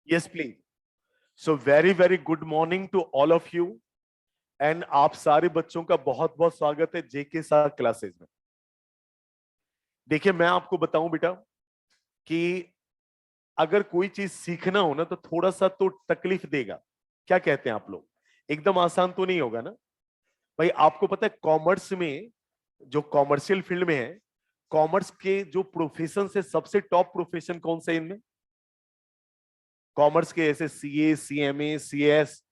Yes, please. So very very good morning to all of you and आप सारे बच्चों का बहुत बहुत स्वागत है जेके सार क्लासेस में। देखिए मैं आपको बताऊं बेटा कि अगर कोई चीज सीखना हो ना तो थोड़ा सा तो तकलीफ देगा। क्या कहते हैं आप लोग? एकदम आसान तो नहीं होगा ना भाई। आपको पता है कॉमर्स में, जो कॉमर्शियल फील्ड में है, कॉमर्स के जो प्रोफेशन से सबसे टॉप प्रोफेशन कौन सा है इनमें? कॉमर्स के ऐसे सीए, सीएमए, सीएस,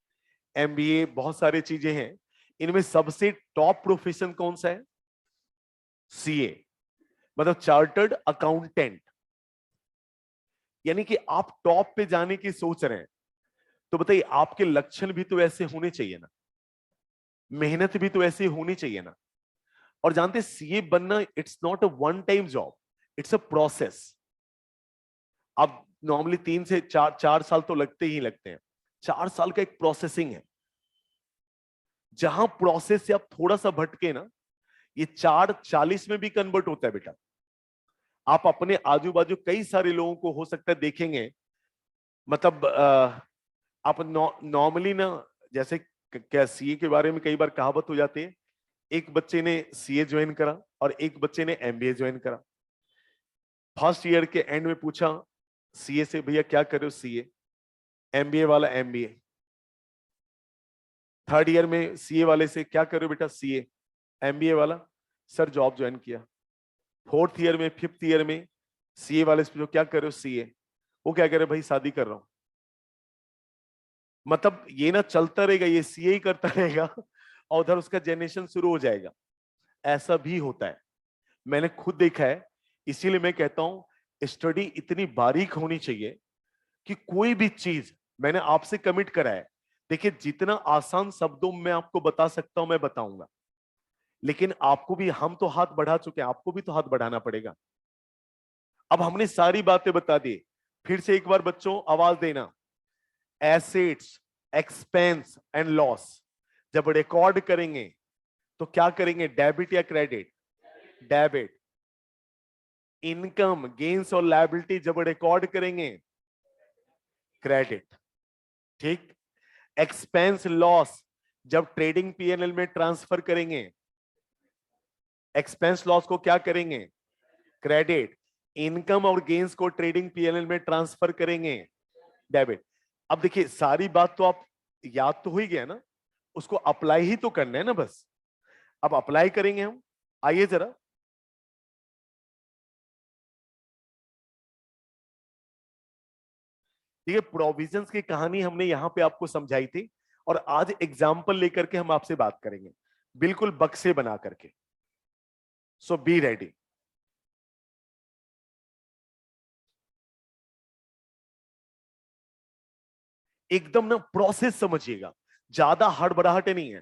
एमबीए, बहुत सारी चीजें हैं। इनमें सबसे टॉप प्रोफेशन कौन सा है? सीए, मतलब चार्टर्ड अकाउंटेंट। यानी कि आप टॉप पे जाने की सोच रहे हैं तो बताइए आपके लक्षण भी तो ऐसे होने चाहिए ना, मेहनत भी तो ऐसे होनी चाहिए ना। और जानते सीए बनना it's not a one time job, it's a process. अब नॉर्मली 3 से 4 साल तो लगते ही लगते हैं। 4 साल का एक प्रोसेसिंग है, जहां प्रोसेस से आप थोड़ा सा भटके ना, ये 4:40 में भी कन्वर्ट होता है बेटा। आप अपने आजू बाजू कई सारे लोगों को हो सकता है देखेंगे, मतलब आप नॉर्मली ना, जैसे क्या सीए के बारे में कई बार कहावत हो जाती है, एक बच्चे ने सीए ज्वाइन करा और एक बच्चे ने एमबीए ज्वाइन करा। फर्स्ट ईयर के एंड में पूछा सीए से, भैया क्या कर रहे हो? सीए। एमबीए वाला एमबीए। थर्ड ईयर में सीए वाले से क्या कर रहे हो बेटा? सीए। एमबीए वाला, सर जॉब ज्वाइन किया। फोर्थ ईयर में, फिफ्थ ईयर में सीए वाले से पूछो क्या कर रहे हो? सीए। वो क्या कह रहे? भाई शादी कर रहा हूं। मतलब ये ना चलता रहेगा, ये सीए ही करता रहेगा और उधर उसका जनरेशन शुरू हो जाएगा। ऐसा भी होता है, मैंने खुद देखा है। इसीलिए मैं कहता हूं स्टडी इतनी बारीक होनी चाहिए कि कोई भी चीज मैंने आपसे कमिट करा है। देखिए जितना आसान शब्दों में आपको बता सकता हूं मैं बताऊंगा, लेकिन आपको भी, हम तो हाथ बढ़ा चुके हैं, आपको भी तो हाथ बढ़ाना पड़ेगा। अब हमने सारी बातें बता दी, फिर से एक बार बच्चों आवाज देना। एसेट्स, एक्सपेंस एंड लॉस जब रिकॉर्ड करेंगे तो क्या करेंगे? डेबिट या क्रेडिट? डेबिट। इनकम, गेन्स और लायबिलिटी जब रिकॉर्ड करेंगे, क्रेडिट। ठीक। एक्सपेंस, लॉस जब ट्रेडिंग पीएनएल में ट्रांसफर करेंगे, एक्सपेंस लॉस को क्या करेंगे? क्रेडिट। इनकम और गेन्स को ट्रेडिंग पीएनएल में ट्रांसफर करेंगे, डेबिट। अब देखिए सारी बात तो आप याद तो हो ही गया ना, उसको अप्लाई ही तो करना है ना बस। अब अप्लाई करेंगे हम। आइए जरा, देखिए प्रोविजंस की कहानी हमने यहां पे आपको समझाई थी, और आज एग्जाम्पल लेकर के हम आपसे बात करेंगे, बिल्कुल बक्से बना करके। सो बी रेडी। एकदम ना प्रोसेस समझिएगा, ज्यादा हड़बड़ाहट नहीं है।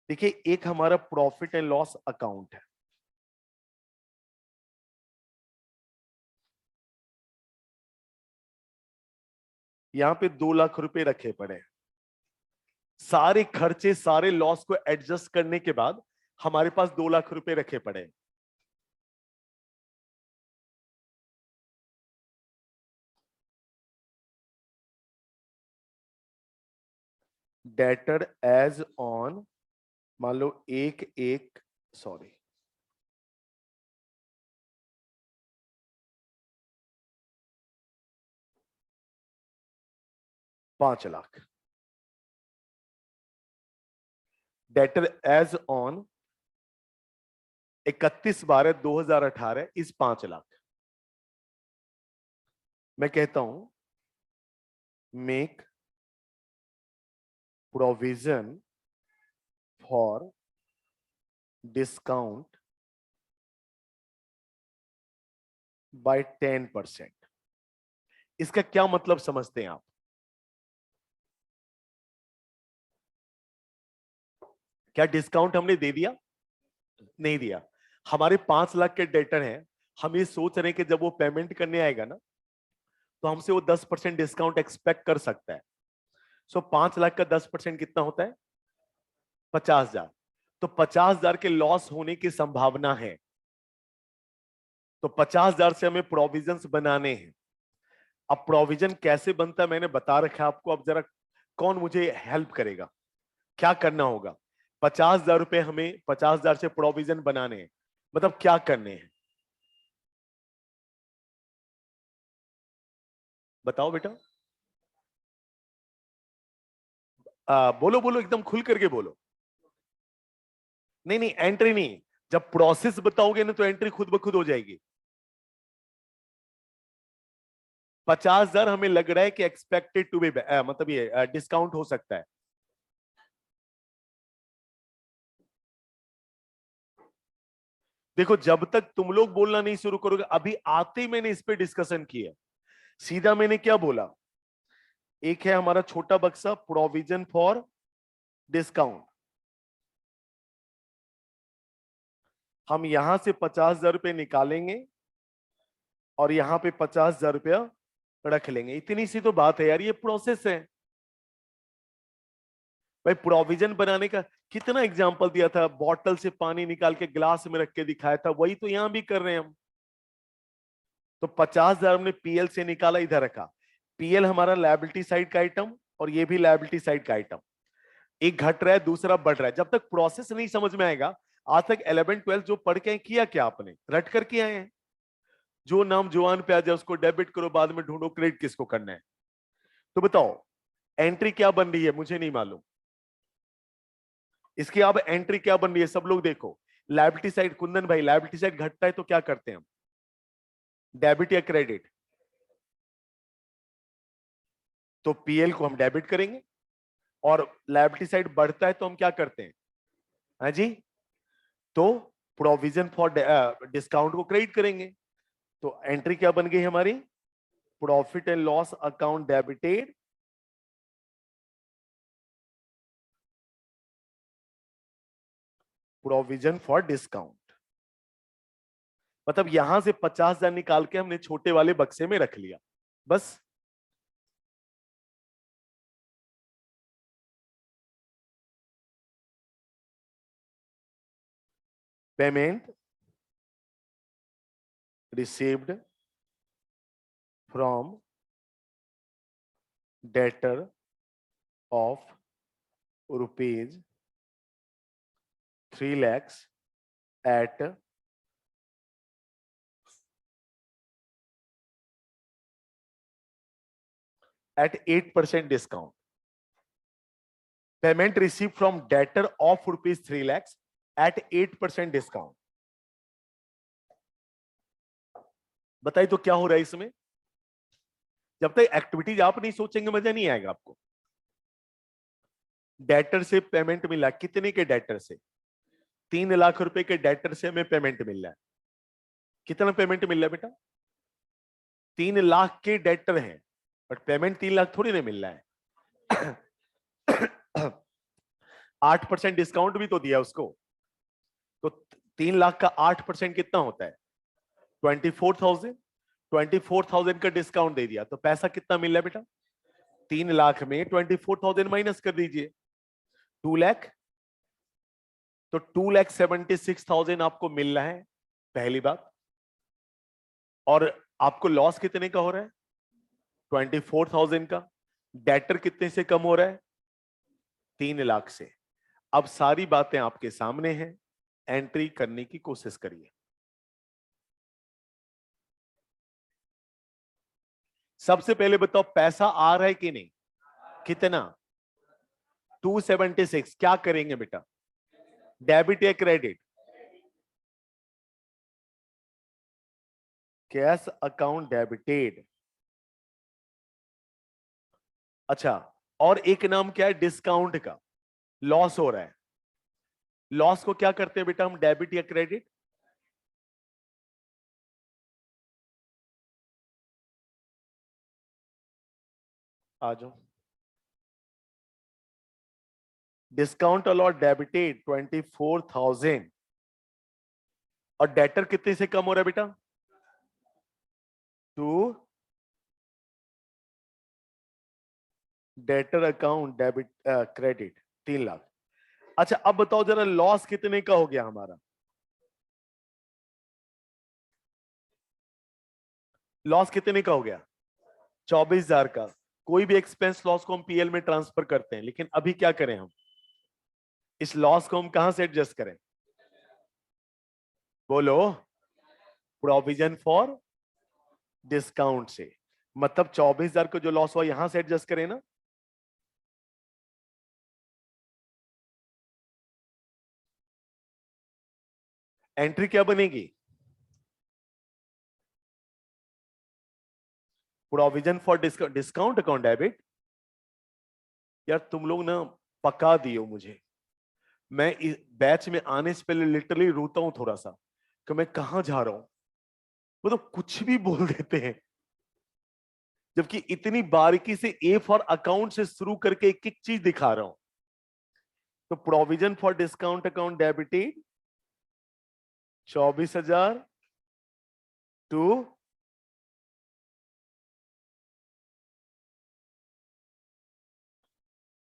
देखिए एक हमारा प्रॉफिट एंड लॉस अकाउंट है। यहां पे 2 लाख रुपए रखे पड़े हैं। सारे खर्चे, सारे लॉस को एडजस्ट करने के बाद हमारे पास 2 लाख रुपए रखे पड़े हैं। डेटर एज ऑन, मान लो एक एक, sorry, 5 lakh. Debtor as on 31/12/2018 इस 5 लाख। मैं कहता हूं make provision for discount by 10%। इसका क्या मतलब समझते हैं आप? क्या डिस्काउंट हमने दे दिया? नहीं दिया। हमारे 5 लाख के डेटर हैं, हम ये सोच रहे हैं कि जब वो पेमेंट करने आएगा ना तो हमसे वो 10% डिस्काउंट एक्सपेक्ट कर सकता है। सो 5 लाख का 10% कितना होता है? 50,000। तो 50,000 के लॉस होने की संभावना है, तो 50,000 से हमें प्रोविजंस बनाने हैं। अब प्रोविजन कैसे बनता है मैंने बता रखा है आपको, अब जरा कौन मुझे हेल्प करेगा, क्या करना होगा। 50,000 रुपए हमें 50,000 से प्रोविजन बनाने हैं, मतलब क्या करने हैं बताओ बेटा। बोलो बोलो, एकदम खुल करके बोलो। नहीं नहीं, एंट्री नहीं, जब प्रोसेस बताओगे ना तो एंट्री खुद ब खुद हो जाएगी। 50,000 हमें लग रहा है कि एक्सपेक्टेड टू बी, मतलब ये डिस्काउंट हो सकता है। देखो जब तक तुम लोग बोलना नहीं शुरू करोगे, अभी आते ही मैंने इस पे डिस्कशन किया, सीधा मैंने क्या बोला, एक है हमारा छोटा बक्सा प्रोविजन फॉर डिस्काउंट, हम यहां से 50,000 रुपए निकालेंगे और यहां पे 50,000 रुपया रख लेंगे, इतनी सी तो बात है यार, ये प्रोसेस है भाई। प्रोविजन बनाने का कितना एग्जांपल दिया था, बॉटल से पानी निकाल के ग्लास में रख के दिखाया था, वही तो यहां भी कर रहे हैं हम। तो 50,000 हमने पीएल से निकाला, इधर रखा। पीएल हमारा लायबिलिटी साइड का आइटम और ये भी लायबिलिटी साइड का आइटम, एक घट रहा है दूसरा बढ़ रहा है। जब तक प्रोसेस नहीं समझ में आएगा, आज तक 11 12 जो पढ़ के किया क्या आपने, रट कर किया है। जो नाम जुबान पे आ जाए उसको डेबिट करो, बाद में ढूंढो क्रेडिट किसको करना है। तो बताओ एंट्री क्या बन रही है, मुझे नहीं मालूम। इसकी अब एंट्री क्या बन रही है, सब लोग देखो। लायबिलिटी साइड, कुंदन भाई लायबिलिटी साइड घटता है तो क्या करते हैं हम, डेबिट या क्रेडिट। तो पीएल को हम डेबिट करेंगे, और लायबिलिटी साइड बढ़ता है तो हम क्या करते हैं, हाँ जी, तो प्रोविजन फॉर डिस्काउंट को क्रेडिट करेंगे। तो एंट्री क्या बन गई हमारी, profit and loss account debited provision for discount. मतलब यहां से 50,000 निकाल के हमने छोटे वाले बक्से में रख लिया, बस। Payment received from debtor of rupees 3 lakhs at 8% discount. Payment received from debtor of rupees 3 lakhs at 8% discount. बताइए तो क्या हो रहा है इसमें। जब तक एक्टिविटीज आप नहीं सोचेंगे मजा नहीं आएगा आपको। डेटर से पेमेंट मिला, कितने के डेटर से, 3 लाख रुपए के डेटर से हमें पेमेंट मिल रहा है। कितना पेमेंट मिल रहा है बेटा, 3 लाख के डेटर हैं, बट पेमेंट 3 लाख थोड़ी ना मिल रहा है। 8% डिस्काउंट भी तो दिया उसको, तो 3 लाख का 8% कितना होता है, 24,000। 24,000 का डिस्काउंट दे दिया तो पैसा कितना मिल रहा है बेटा, 3 लाख में 24,000 माइनस कर दीजिए, 2 लाख। तो 2,76,000 आपको मिल रहा है, पहली बात। और आपको लॉस कितने का हो रहा है, 24,000 का। डेटर कितने से कम हो रहा है, 3 लाख से। अब सारी बातें आपके सामने हैं, एंट्री करने की कोशिश करिए। सबसे पहले बताओ पैसा आ रहा है कि नहीं, कितना, 276। क्या करेंगे बेटा, डेबिट या क्रेडिट, कैश अकाउंट डेबिटेड। अच्छा, और एक नाम क्या है डिस्काउंट का, लॉस हो रहा है। लॉस को क्या करते हैं बेटा हम, डेबिट या क्रेडिट। आ जाओ, डिस्काउंट अलॉट डेबिटेड 24,000, और डेटर कितने से कम हो रहा है बेटा, 2, debtor account debit credit 3 lakh. अच्छा अब बताओ जरा लॉस कितने का हो गया हमारा, लॉस कितने का हो गया, 24,000 का। कोई भी एक्सपेंस लॉस को हम पीएल में ट्रांसफर करते हैं, लेकिन अभी क्या करें हम, इस लॉस को हम कहां से एडजस्ट करें? बोलो। प्रोविजन फॉर डिस्काउंट से। मतलब 24,000 का जो लॉस हुआ यहां से एडजस्ट करें ना। एंट्री क्या बनेगी? Provision for discount, discount account debit. यार तुम लोग ना पका दियो मुझे। मैं इस बैच में आने से पहले लिटरली रोता हूं थोड़ा सा कि मैं कहां जा रहा हूं। वो तो कुछ भी बोल देते हैं, जबकि इतनी बारीकी से ए फॉर अकाउंट से शुरू करके एक एक चीज दिखा रहा हूं। तो provision for discount account debited 24,000 to,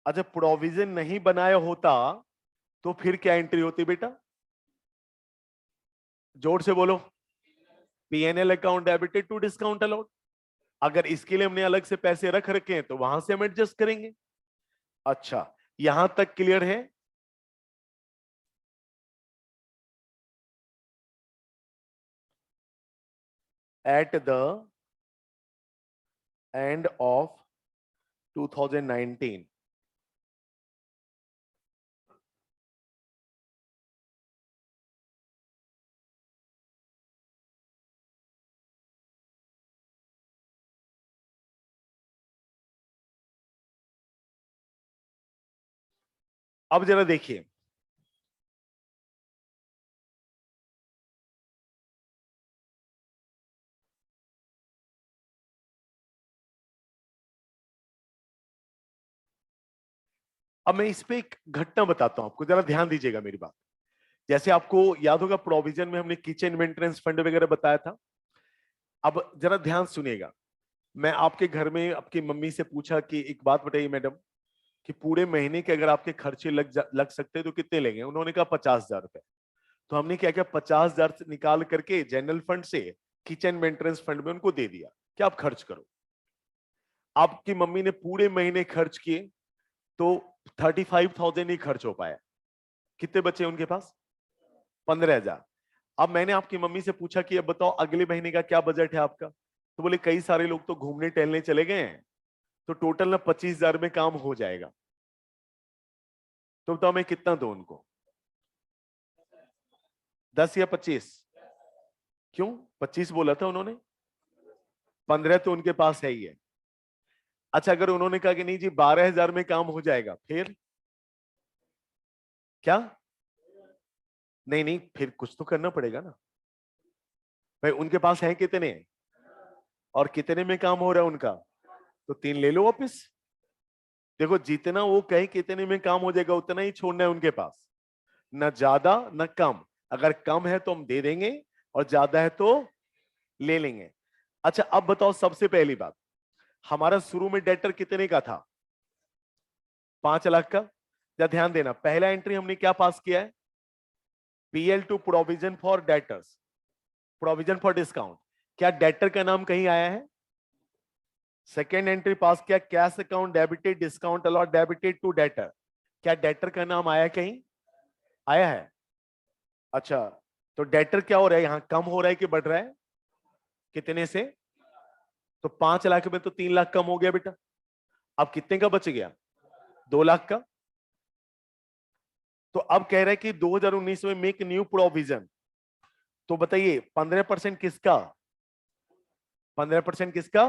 अच्छा प्रोविजन नहीं बनाया होता तो फिर क्या एंट्री होती बेटा? जोर से बोलो। PNL account debited to discount allowed. अगर इसके लिए हमने अलग से पैसे रख रखे हैं तो वहां से हम एडजस्ट करेंगे। अच्छा, यहां तक क्लियर है? एट द एंड ऑफ 2019, अब जरा देखिए। अब मैं इस पे एक घटना बताता हूं आपको, जरा ध्यान दीजिएगा मेरी बात। जैसे आपको याद होगा प्रोविजन में हमने किचन मेंटेनेंस फंड वगैरह बताया था। अब जरा ध्यान सुनिएगा। मैं आपके घर में आपकी मम्मी से पूछा कि एक बात बताइए मैडम, कि पूरे महीने के अगर आपके खर्चे लग सकते हैं तो कितने लेंगे? उन्होंने कहा 50,000 रुपए। तो हमने क्या किया, 50,000 निकाल करके जनरल फंड से किचन मेंटेनेंस फंड में उनको दे दिया कि आप खर्च करो। आपकी मम्मी ने पूरे महीने खर्च किए तो 35,000 ही खर्च हो पाया। कितने बचे उनके पास? 15,000। अब मैंने आपकी मम्मी से पूछा कि अब बताओ अगले महीने का क्या बजट है आपका? तो बोले कई सारे लोग तो घूमने टहलने चले गए हैं, तो टोटल ना 25,000 में काम हो जाएगा। तो बताओ मैं कितना दूं उनको? 10 या 25? क्यों 25 बोला था उन्होंने? 15 तो उनके पास है ही है। अच्छा अगर उन्होंने कहा कि नहीं जी 12,000 में काम हो जाएगा, फिर क्या? नहीं नहीं, फिर कुछ तो करना पड़ेगा ना भाई। उनके पास है कितने, और कितने में काम हो रहा है उनका? तो 3 ले लो वापिस। देखो जितना वो कहे कितने में काम हो जाएगा उतना ही छोड़ना है उनके पास, न ज्यादा न कम। अगर कम है तो हम दे देंगे, और ज्यादा है तो ले लेंगे। अच्छा अब बताओ, सबसे पहली बात, हमारा शुरू में डेटर कितने का था? 5 लाख का। या ध्यान देना, पहला एंट्री हमने क्या पास किया है? PL to provision for debtors, provision for discount. क्या डेटर का नाम कहीं आया है? सेकेंड एंट्री पास किया, cash account debited discount allowed debited to debtor. क्या डेटर का नाम आया कहीं? आया है। अच्छा, तो डेटर क्या हो रहा है यहां, कम हो रहा है कि बढ़ रहा है? कितने से? तो 5 लाख में तो 3 लाख कम हो गया बेटा। अब कितने का बच गया? 2 लाख का। तो अब कह रहा है कि 2019 में मेक न्यू प्रोविजन। तो बताइए 15% किसका? 15% किसका?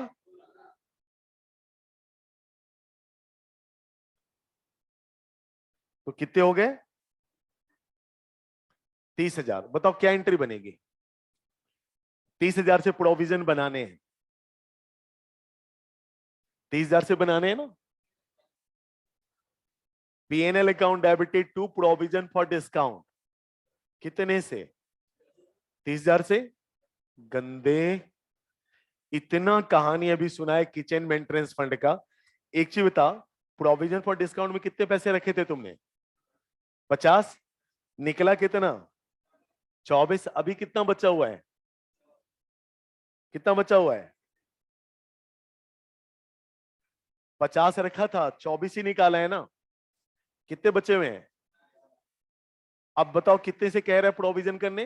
तो कितने हो गए? 30,000। बताओ क्या एंट्री बनेगी? 30,000 से प्रोविजन बनाने हैं, 30,000 से बनाने हैं ना। PNL account debited to provision for discount, कितने से? 30,000 से। गंदे, इतना कहानी अभी सुना है किचन मेंटेनेंस फंड का। एक चीज बता, प्रोविजन फॉर डिस्काउंट में कितने पैसे रखे थे तुमने? 50। निकला कितना? 24। अभी कितना बचा हुआ है? कितना बचा हुआ है? 50 रखा था, 24 ही निकाला है ना, कितने बचे हुए हैं? अब बताओ कितने से कह रहे हैं प्रोविजन करने?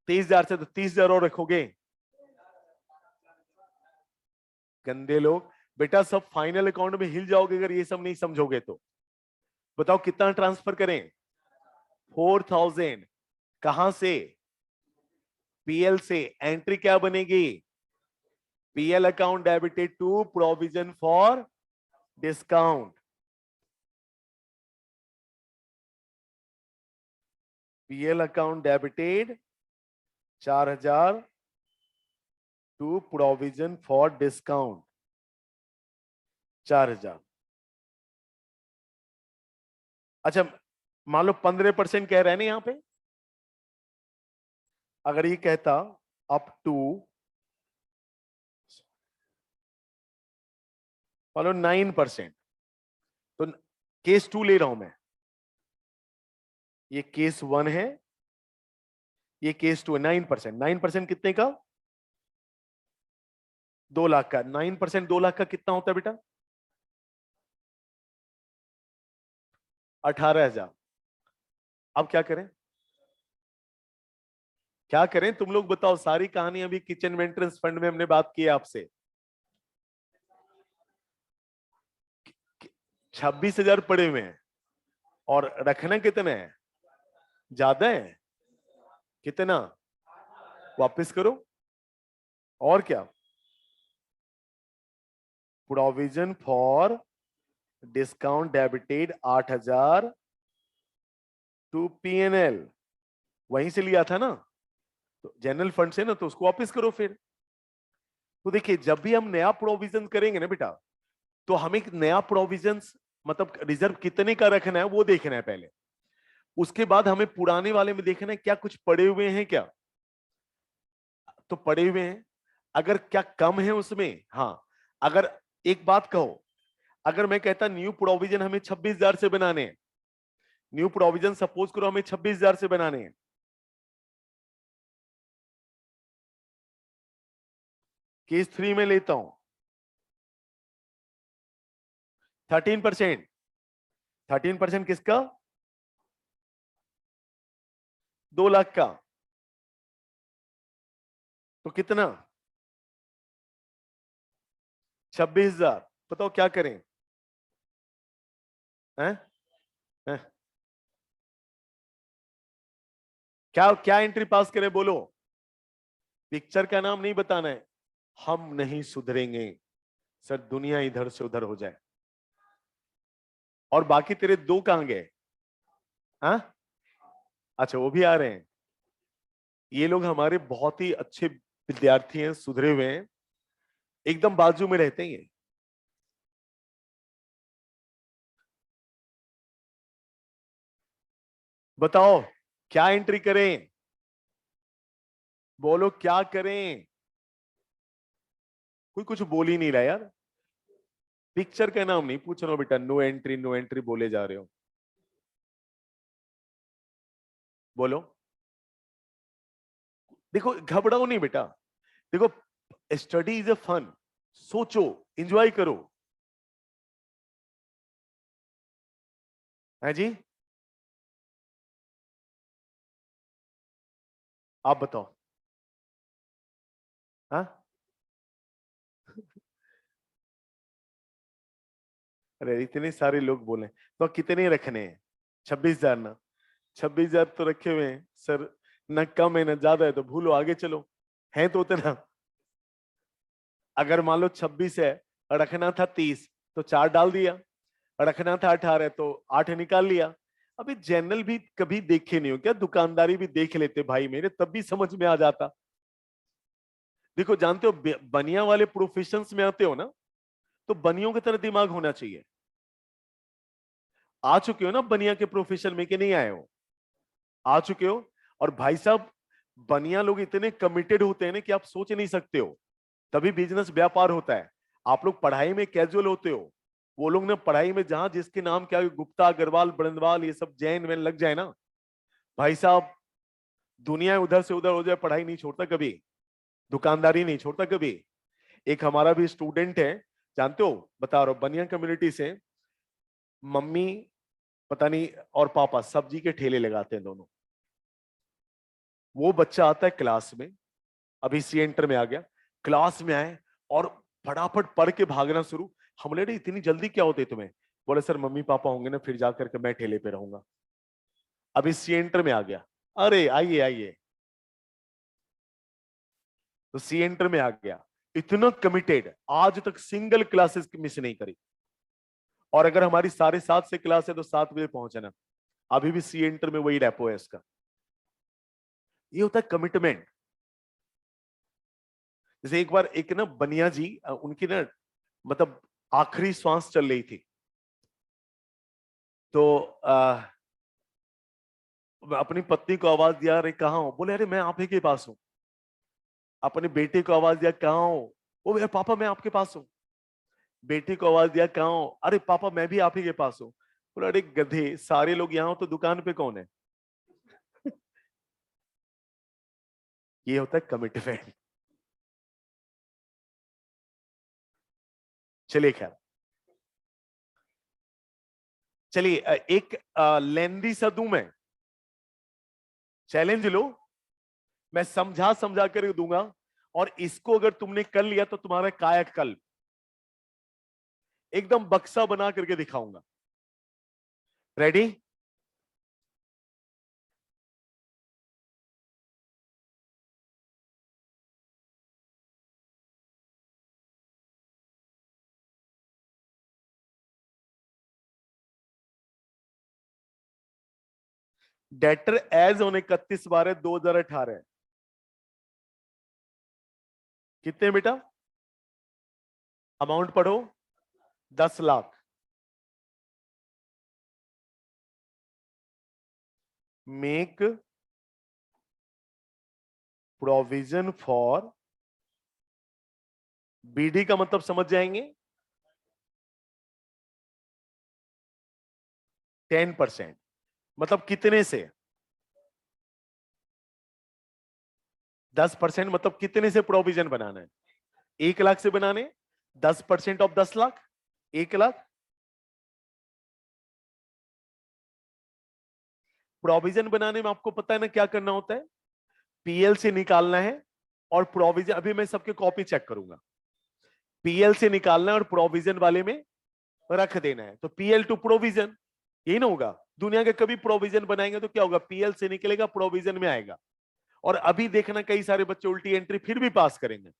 23,000 से, तो 30,000 और रखोगे? गंदे लोग, बेटा सब फाइनल अकाउंट में हिल जाओगे अगर ये सब नहीं समझोगे तो। बताओ कितना ट्रांसफर करें? 4,000। कहां से? पीएल से। एंट्री क्या बनेगी? PL account debited to provision for discount. PL account debited 4,000 to provision for discount 4,000। अच्छा, मान लो 15% कह रहे हैं ना यहां पे। अगर ये कहता अप टू, मान लो 9%, तो केस 2 ले रहा हूं मैं, ये केस 1 है, ये केस 2 है। 9%, 9% कितने का? 2 लाख का। 9% 2 लाख का कितना होता है बेटा? 18,000। अब क्या करें? क्या करें तुम लोग बताओ, सारी कहानी अभी किचन मेंटेनेंस फंड में हमने बात की है आपसे। 26,000 पड़े हुए हैं और रखना कितना है? ज्यादा है। कितना? वापस करो। और क्या? Provision for discount debited 8,000 to PNL, वहीं से लिया था ना, तो जनरल फंड से ना, तो उसको वापस करो फिर। तो देखिए, जब भी हम नया प्रोविजन करेंगे ना बेटा, तो हमें नया प्रोविजन मतलब रिजर्व कितने का रखना है वो देखना है पहले। उसके बाद हमें पुराने वाले में देखना है क्या कुछ पड़े हुए हैं क्या। तो पड़े हुए हैं, अगर क्या कम है उसमें, हाँ। अगर एक बात कहो, अगर मैं कहता न्यू प्रोविजन हमें 26,000 से बनाने हैं, न्यू प्रोविजन सपोज करो हमें 26,000 से बनाने हैं, केस 3 में लेता हूं 13%। 13% किसका? 2 लाख का। तो कितना? 26,000। बताओ क्या करें? हैं? हैं? क्या क्या एंट्री पास करें बोलो? पिक्चर का नाम नहीं बताना है। हम नहीं सुधरेंगे सर, दुनिया इधर से उधर हो जाए। और बाकी तेरे 2 कहां गए? हाँ, अच्छा वो भी आ रहे हैं। ये लोग हमारे बहुत ही अच्छे विद्यार्थी हैं, सुधरे हुए हैं, एकदम बाजू में रहते हैं ये। बताओ क्या एंट्री करें? बोलो क्या करें? कोई कुछ बोल ही नहीं रहा यार। पिक्चर का नाम नहीं पूछ रहा हूं बेटा, नो एंट्री नो एंट्री बोले जा रहे हो। बोलो। देखो घबराओ नहीं बेटा, देखो स्टडी इज ए फन, सोचो, एंजॉय करो। है जी? आप बताओ। हाँ, अरे इतने सारे लोग बोले, तो कितने रखने हैं? 26,000 ना? 26,000 तो रखे हुए हैं सर, ना कम है ना ज्यादा है, तो भूलो, आगे चलो। है तो उतना। अगर मान लो 26 है, रखना था 30, तो 4 डाल दिया। रखना था 18 तो 8 निकाल लिया। अभी जनरल भी कभी देखे नहीं हो क्या? दुकानदारी भी देख लेते भाई मेरे, तब भी समझ में आ जाता। देखो जानते हो, बनिया वाले प्रोफेशंस में आते हो ना, तो बनियों की तरह दिमाग होना चाहिए। आ चुके हो ना बनिया के प्रोफेशन में कि नहीं आए हो? आ चुके हो। और भाई साहब, बनिया लोग इतने कमिटेड होते हैं ना कि आप सोच नहीं सकते हो। तभी बिजनेस व्यापार होता है। आप लोग पढ़ाई में कैजुअल होते हो, वो लोग ना पढ़ाई में जहां जिसके नाम क्या गुप्ता अग्रवाल ब्रंदवाल ये सब जैन वैन लग जाए ना, भाई साहब दुनिया उधर से उधर हो जाए, पढ़ाई नहीं छोड़ता कभी, दुकानदारी नहीं छोड़ता कभी। एक हमारा भी स्टूडेंट है, जानते हो, बता रहा हूं, बनिया कम्युनिटी से मम्मी पता नहीं और पापा सब्जी के ठेले लगाते हैं दोनों। वो बच्चा आता है क्लास में, अभी सी एंटर में आ गया, क्लास में आए और फटाफट पढ़ के भागना शुरू। हम बोले इतनी जल्दी क्या होती है तुम्हें? बोले सर मम्मी पापा होंगे ना, फिर जाकर के मैं ठेले पे रहूंगा। अभी सी एंटर में आ गया, अरे आइए आइए, तो सी एंटर में आ गया। इतना कमिटेड, आज तक सिंगल क्लासेस मिस नहीं करी। और अगर हमारी 7:30 से क्लास है तो 7 बजे पहुंचना। अभी भी सी एंटर में वही रेपो है इसका। ये होता है कमिटमेंट। जैसे एक बार एक ना बनिया जी, उनकी ना मतलब आखिरी श्वास चल रही थी, तो अपनी पत्नी को आवाज दिया, अरे कहाँ हो? बोले अरे मैं आप ही के पास हूं। अपने बेटे को आवाज दिया, कहाँ हो? वो मेरे पापा मैं आपके पास हूं। बेटी को आवाज दिया, कहाँ हो? अरे पापा मैं भी आप ही के पास हूं। बोले अरे गधे, सारे लोग यहाँ हो तो दुकान पे कौन है? ये होता है कमिटमेंट। चलिए खैर, चलिए एक लेंदी सा दूं मैं, चैलेंज लो, मैं समझा समझा कर दूंगा, और इसको अगर तुमने कर लिया तो तुम्हारा कायाकल्प एकदम बक्सा बना करके दिखाऊंगा। रेडी? डेटर एज ऑन 31/12/2018 कितने बेटा? अमाउंट पढ़ो, 10 lakh. Make provision for, BD का मतलब समझ जाएंगे, 10%। मतलब कितने से? 10% मतलब कितने से प्रोविजन बनाना है? 1 लाख से बनाने। 10% ऑफ 10 लाख, 1 लाख। प्रोविजन बनाने में आपको पता है ना क्या करना होता है? पीएल से निकालना है, और प्रोविजन, अभी मैं सबके कॉपी चेक करूंगा, पीएल से निकालना है और प्रोविजन वाले में रख देना है। तो पीएल टू प्रोविजन, यही ना होगा? दुनिया के कभी प्रोविजन बनाएंगे तो क्या होगा? पीएल से निकलेगा, प्रोविजन में आएगा। और अभी देखना कई सारे बच्चे उल्टी एंट्री फिर भी पास करेंगे।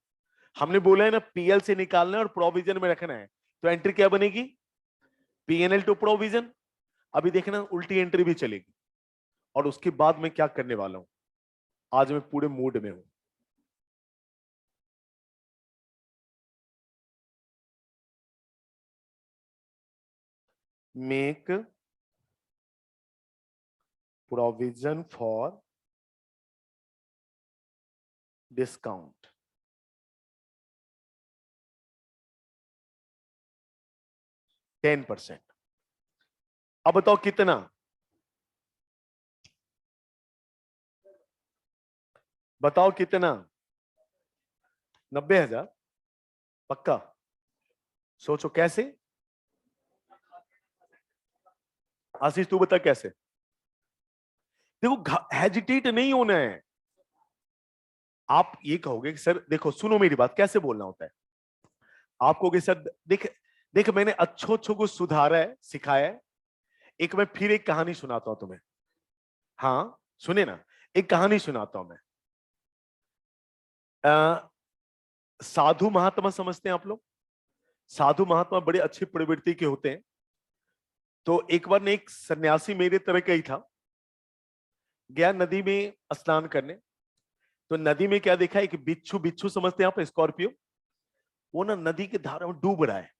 हमने बोला है ना पीएल से निकालना है और प्रोविजन में रखना है, तो एंट्री क्या बनेगी? PNL to provision. अभी देखना उल्टी एंट्री भी चलेगी। और उसके बाद मैं क्या करने वाला हूं, आज मैं पूरे मूड में हूं। Make provision for discount, 10%। अब बताओ कितना? बताओ कितना? 90,000? पक्का? सोचो कैसे। आशीष तू बता कैसे। देखो हेजिटेट नहीं होना है। आप ये कहोगे कि सर देखो सुनो मेरी बात, कैसे बोलना होता है। आप कहोगे सर देख, देख मैंने अच्छो अच्छो को सुधारा है, सिखाया है। एक मैं फिर एक कहानी सुनाता हूं तुम्हें। हाँ सुने ना, एक कहानी सुनाता हूं मैं। अ, साधु महात्मा समझते हैं आप लोग? साधु महात्मा बड़े अच्छी प्रवृत्ति के होते हैं। तो एक बार ने एक सन्यासी मेरे तरह का ही था, गया नदी में स्नान करने। तो नदी में क्या देखा, एक बिच्छू, बिच्छू समझते हैं आप, स्कॉर्पियो, वो ना नदी के धारा में डूब रहा है।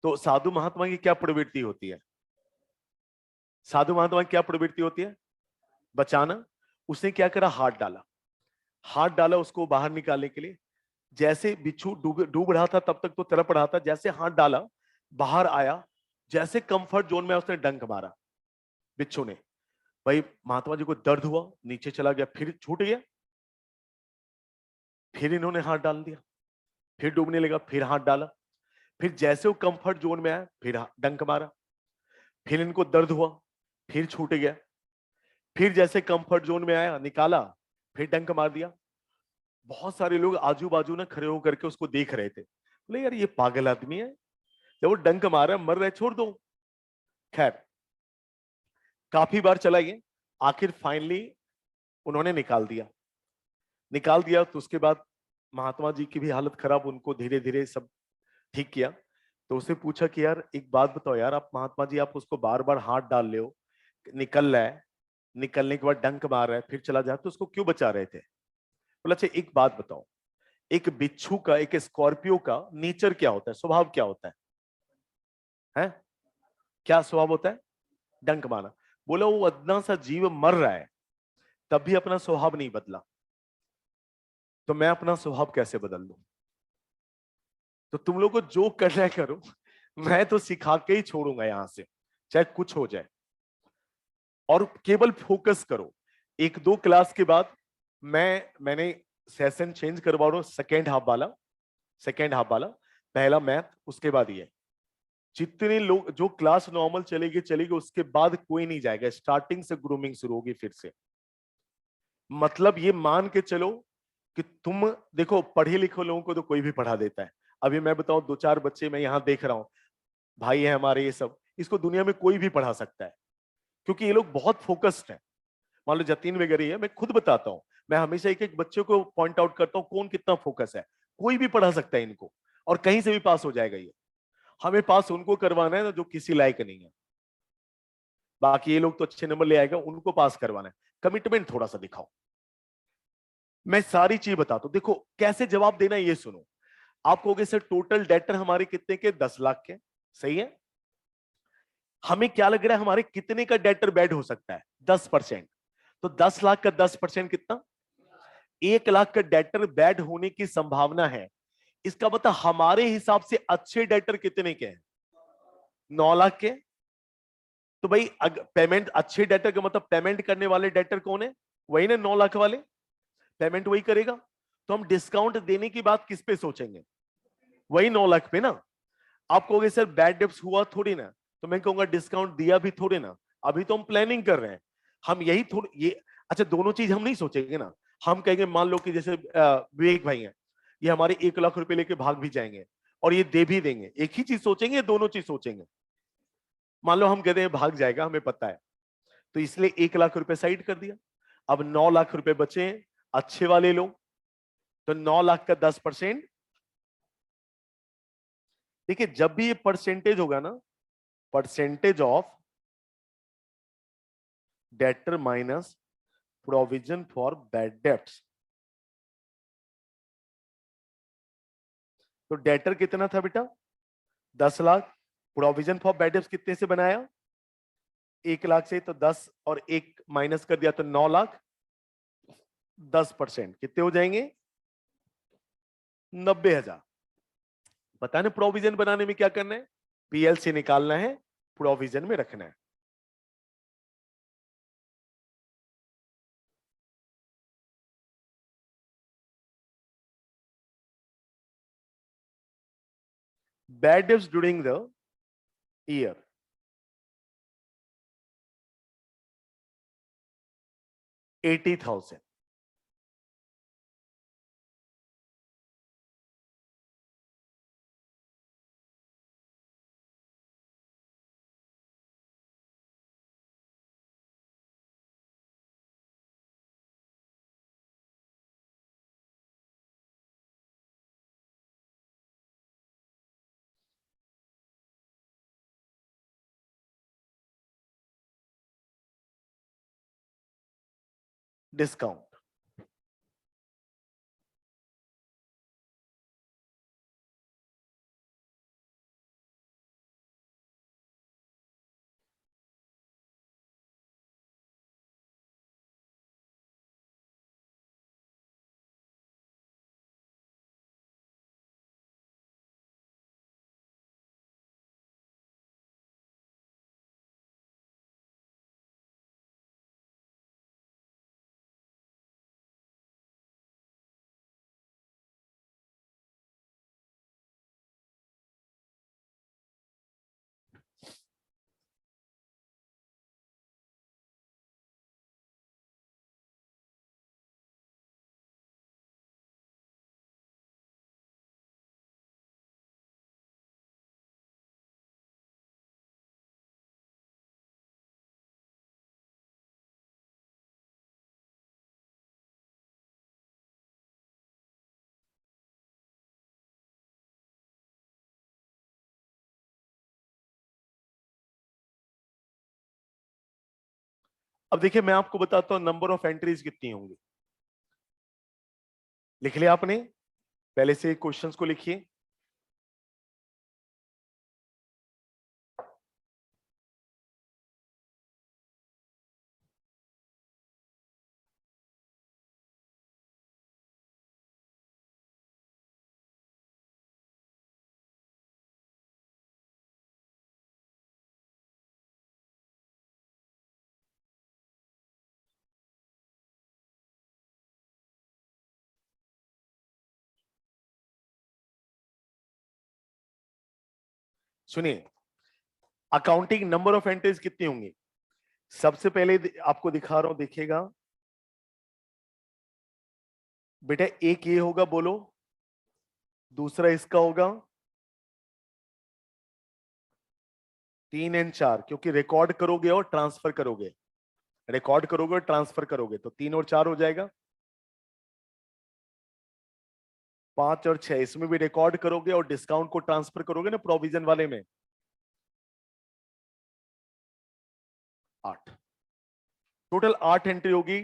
तो साधु महात्मा की क्या प्रवृत्ति होती है? साधु महात्मा की क्या प्रवृत्ति होती है? बचाना। उसने क्या करा, हाथ डाला। हाथ डाला उसको बाहर निकालने के लिए। जैसे बिच्छू डूब डूब रहा था तब तक तो तड़प रहा था, जैसे हाथ डाला बाहर आया, जैसे कंफर्ट जोन में उसने डंक मारा बिच्छू ने। भाई महात्मा जी को दर्द हुआ, नीचे चला गया, फिर छूट गया। फिर इन्होंने हाथ डाल दिया, फिर डूबने लगा, फिर हाथ डाला। फिर जैसे वो कंफर्ट जोन में आया फिर डंक मारा, फिर इनको दर्द हुआ, फिर छूट गया, फिर जैसे कंफर्ट जोन में आया निकाला, फिर डंक मार दिया। बहुत सारे लोग आजू बाजू ना खड़े होकर के उसको देख रहे थे, बोले यार ये पागल आदमी है, जब वो डंक मारा मर रहा है छोड़ दो। खैर काफी बार चला ये, आखिर फाइनली उन्होंने निकाल दिया। निकाल दिया तो उसके बाद महात्मा जी की भी हालत खराब, उनको धीरे धीरे सब ठीक किया। तो उससे पूछा कि यार एक बात बताओ यार, आप महात्मा जी आप उसको बार बार हाथ डाल रहे हो, निकल रहा है, निकलने के बाद डंक मार रहा है फिर चला जाए, तो उसको क्यों बचा रहे थे? बोला अच्छा एक बात बताओ, एक बिच्छू का, एक स्कॉर्पियो का नेचर क्या होता है, स्वभाव क्या होता है? क्या स्वभाव होता है? डंक मारना। बोला वो अदना सा जीव मर रहा है तब भी अपना स्वभाव नहीं बदला, तो मैं अपना स्वभाव कैसे बदल लूं? तो तुम लोग को जो करना है करो, मैं तो सिखा के ही छोड़ूंगा यहां से, चाहे कुछ हो जाए। और केवल फोकस करो। एक दो क्लास के बाद मैंने सेशन चेंज करवा रहा हूं, सेकेंड हाफ वाला, सेकेंड हाफ वाला, पहला मैथ, उसके बाद ये। जितने लोग, जो क्लास नॉर्मल चलेगी चलेगी, उसके बाद कोई नहीं जाएगा, स्टार्टिंग से ग्रूमिंग शुरू होगी फिर से। मतलब ये मान के चलो कि तुम देखो, पढ़े लिखे लोगों को तो कोई भी पढ़ा देता है। अभी मैं बताऊं, दो चार बच्चे मैं यहां देख रहा हूं, भाई है हमारे ये सब, इसको दुनिया में कोई भी पढ़ा सकता है, क्योंकि ये लोग बहुत फोकस्ड हैं। मान लो जतीन वगैरह है, मैं खुद बताता हूँ, मैं हमेशा एक एक बच्चे को पॉइंट आउट करता हूँ कौन कितना फोकस है। कोई भी पढ़ा सकता है इनको, और कहीं से भी पास हो जाएगा ये। हमें पास उनको करवाना है ना जो किसी लायक नहीं है, बाकी ये लोग तो अच्छे नंबर ले आएगा, उनको पास करवाना है। कमिटमेंट थोड़ा सा दिखाओ। मैं सारी चीज बताता हूँ, देखो कैसे जवाब देना है ये सुनो। आप कहोगे सर टोटल डेटर हमारे कितने के, 10 लाख के, सही है। हमें क्या लग रहा है हमारे कितने का डेटर बैड हो सकता है? 10%। तो 10 लाख का 10% कितना? 1 लाख का डेटर बैड होने की संभावना है। इसका मतलब हमारे हिसाब से अच्छे डेटर कितने के हैं? 9 लाख के। तो भाई पेमेंट, अच्छे डेटर का मतलब पेमेंट करने वाले डेटर कौन है? वही ना 9 लाख वाले, पेमेंट वही करेगा। तो हम डिस्काउंट देने की बात किस पे सोचेंगे? वही 9 लाख पे ना। आप कहोगे सर बैड डेप्स हुआ थोड़ी ना, तो मैं कहूंगा डिस्काउंट दिया भी थोड़ी ना, अभी तो हम प्लानिंग कर रहे हैं। हम यही थोड़ी ये, अच्छा दोनों चीज हम नहीं सोचेंगे ना। हम कहेंगे मान लो कि जैसे विवेक भाई हैं, ये हमारे 1 लाख रुपए लेके भाग भी जाएंगे और ये दे भी देंगे, एक ही चीज सोचेंगे, दोनों चीज सोचेंगे? मान लो हम कहते हैं भाग जाएगा, हमें पता है, तो इसलिए 1 लाख रुपए साइड कर दिया। अब 9 लाख रुपए बचे हैं, अच्छे वाले लोग। तो 9 लाख का 10%, देखिए जब भी ये परसेंटेज होगा ना, percentage of debtor minus provision for bad dates. तो डेटर कितना था बेटा? 10 lakh. Provision for bad dates कितने से बनाया? 1 लाख से। तो 10 और 1 माइनस कर दिया तो 9 लाख। 10% कितने हो जाएंगे? 90,000। पता ना प्रोविजन बनाने में क्या करना है? पीएल से निकालना है, प्रोविजन में रखना है। Bad debts during the year, 80,000। Discount. अब देखिए मैं आपको बताता हूं नंबर ऑफ एंट्रीज कितनी होंगी। लिख लिया आपने? पहले से क्वेश्चंस को लिखिए। सुनिए, अकाउंटिंग नंबर ऑफ एंट्रीज कितनी होंगी? सबसे पहले आपको दिखा रहा हूं, देखिएगा बेटा। एक ये होगा, बोलो। दूसरा इसका होगा। 3 एंड 4, क्योंकि रिकॉर्ड करोगे और ट्रांसफर करोगे। रिकॉर्ड करोगे और ट्रांसफर करोगे तो 3 और 4 हो जाएगा। 5 और 6 इसमें भी रिकॉर्ड करोगे और डिस्काउंट को ट्रांसफर करोगे ना प्रोविजन वाले में। 8। टोटल 8 एंट्री होगी।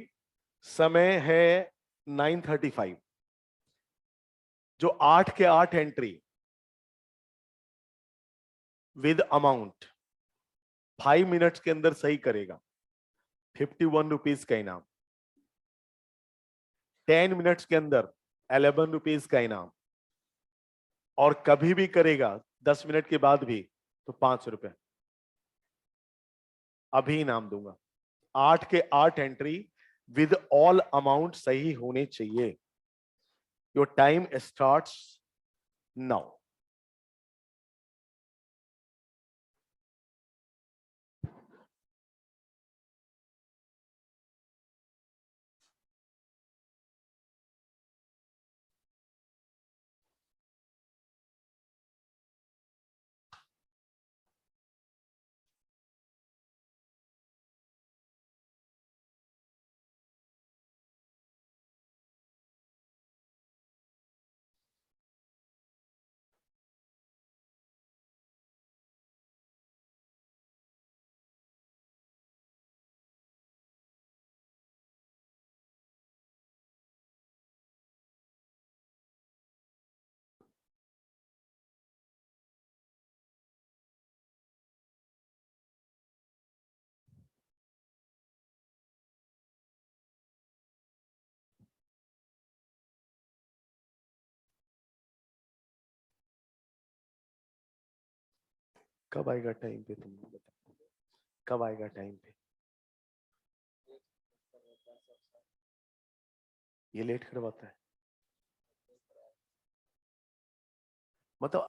समय है 9:35। जो 8 के 8 एंट्री विद अमाउंट 5 मिनट्स के अंदर सही करेगा, 51 रुपीज का इनाम। 10 मिनट्स के अंदर 11 रुपीज का इनाम। और कभी भी करेगा 10 मिनट के बाद भी तो 500 रुपए अभी इनाम दूंगा। 8 के 8 एंट्री विद ऑल अमाउंट सही होने चाहिए। Your time starts now. कब आएगा टाइम पे, तुम बताओ। कब आएगा टाइम पे? ये लेट करवाता है मतलब।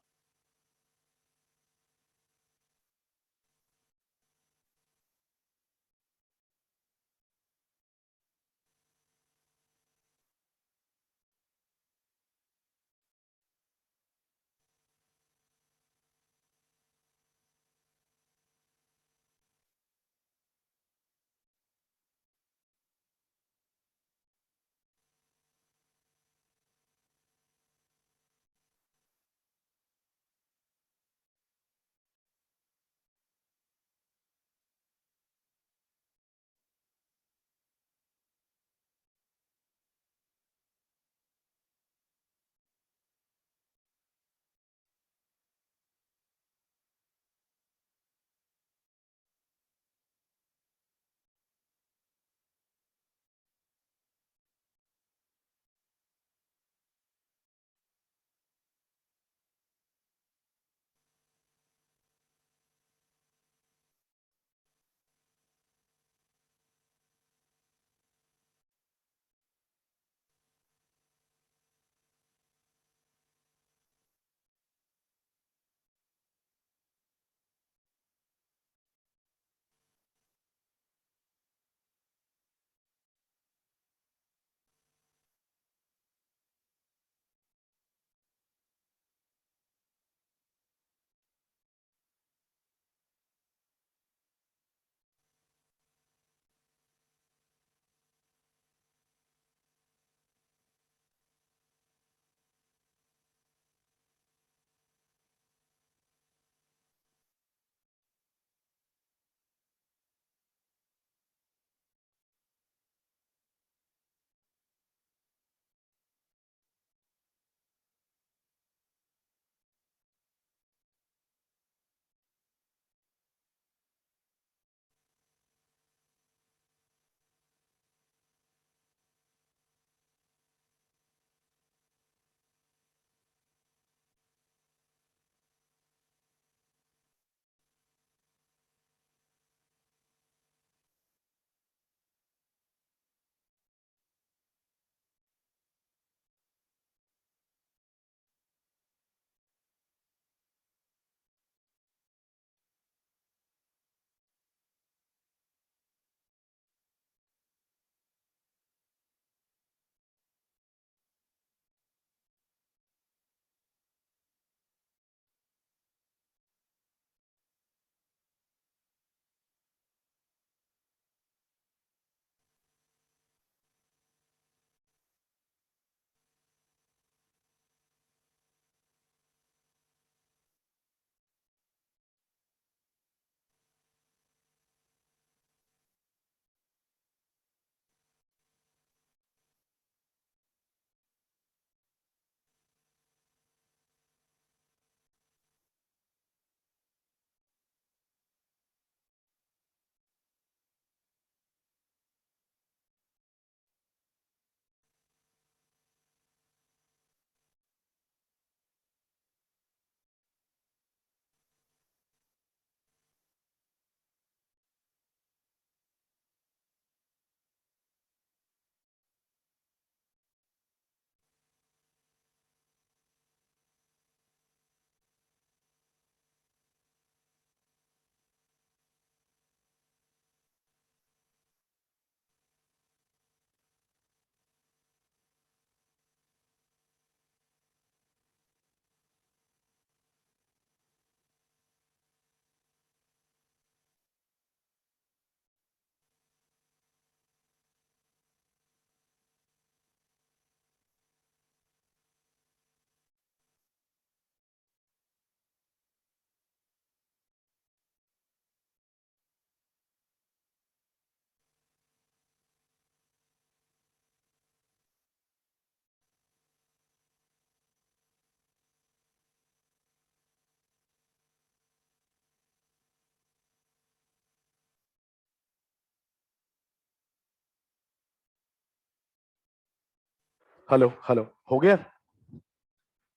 हेलो हेलो, हो गया?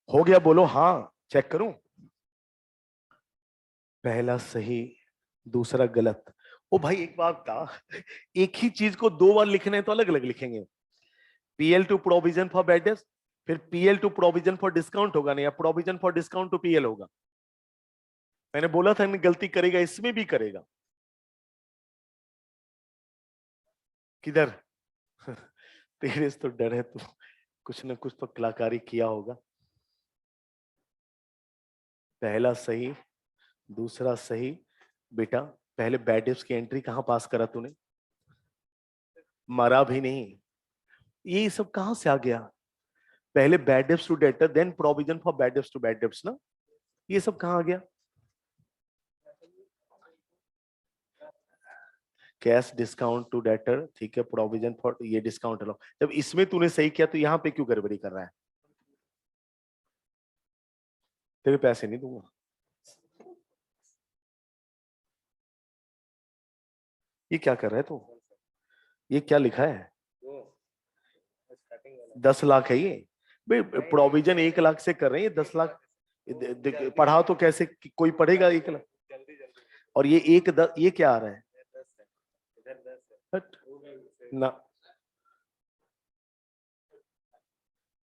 हो गया, बोलो हाँ। चेक करूं? पहला सही, दूसरा गलत। ओ भाई एक बात था, एक ही चीज को दो बार लिखने हैं तो अलग अलग लिखेंगे। PL to provision for bad debts, फिर PL to provision for discount होगा नहीं, या provision for discount to PL होगा। मैंने बोला था नहीं, गलती करेगा, इसमें भी करेगा। किधर? तेरे से तो डर है, तू कुछ ना कुछ तो कलाकारी किया होगा। पहला सही, दूसरा सही। बेटा पहले बैड डेट्स की एंट्री कहां पास करा तूने? मरा भी नहीं। ये सब कहां से आ गया? पहले bad debts to debtor, then provision for bad debts to bad debts ना। ये सब कहां आ गया? कैश डिस्काउंट टू डेटर, ठीक है, प्रोविजन फॉर ये डिस्काउंट लो। जब इसमें तूने सही किया तो यहाँ पे क्यों गड़बड़ी कर रहा है? तेरे पैसे नहीं दूंगा। ये क्या कर रहा है तू? ये क्या लिखा है? 10 लाख है ये? भाई प्रोविजन 1 लाख से कर रहे हैं, ये 10 लाख। पढ़ा तो कैसे कोई पढ़ेगा 1 लाख? और ये ये क्या आ रहा है? हट, ना।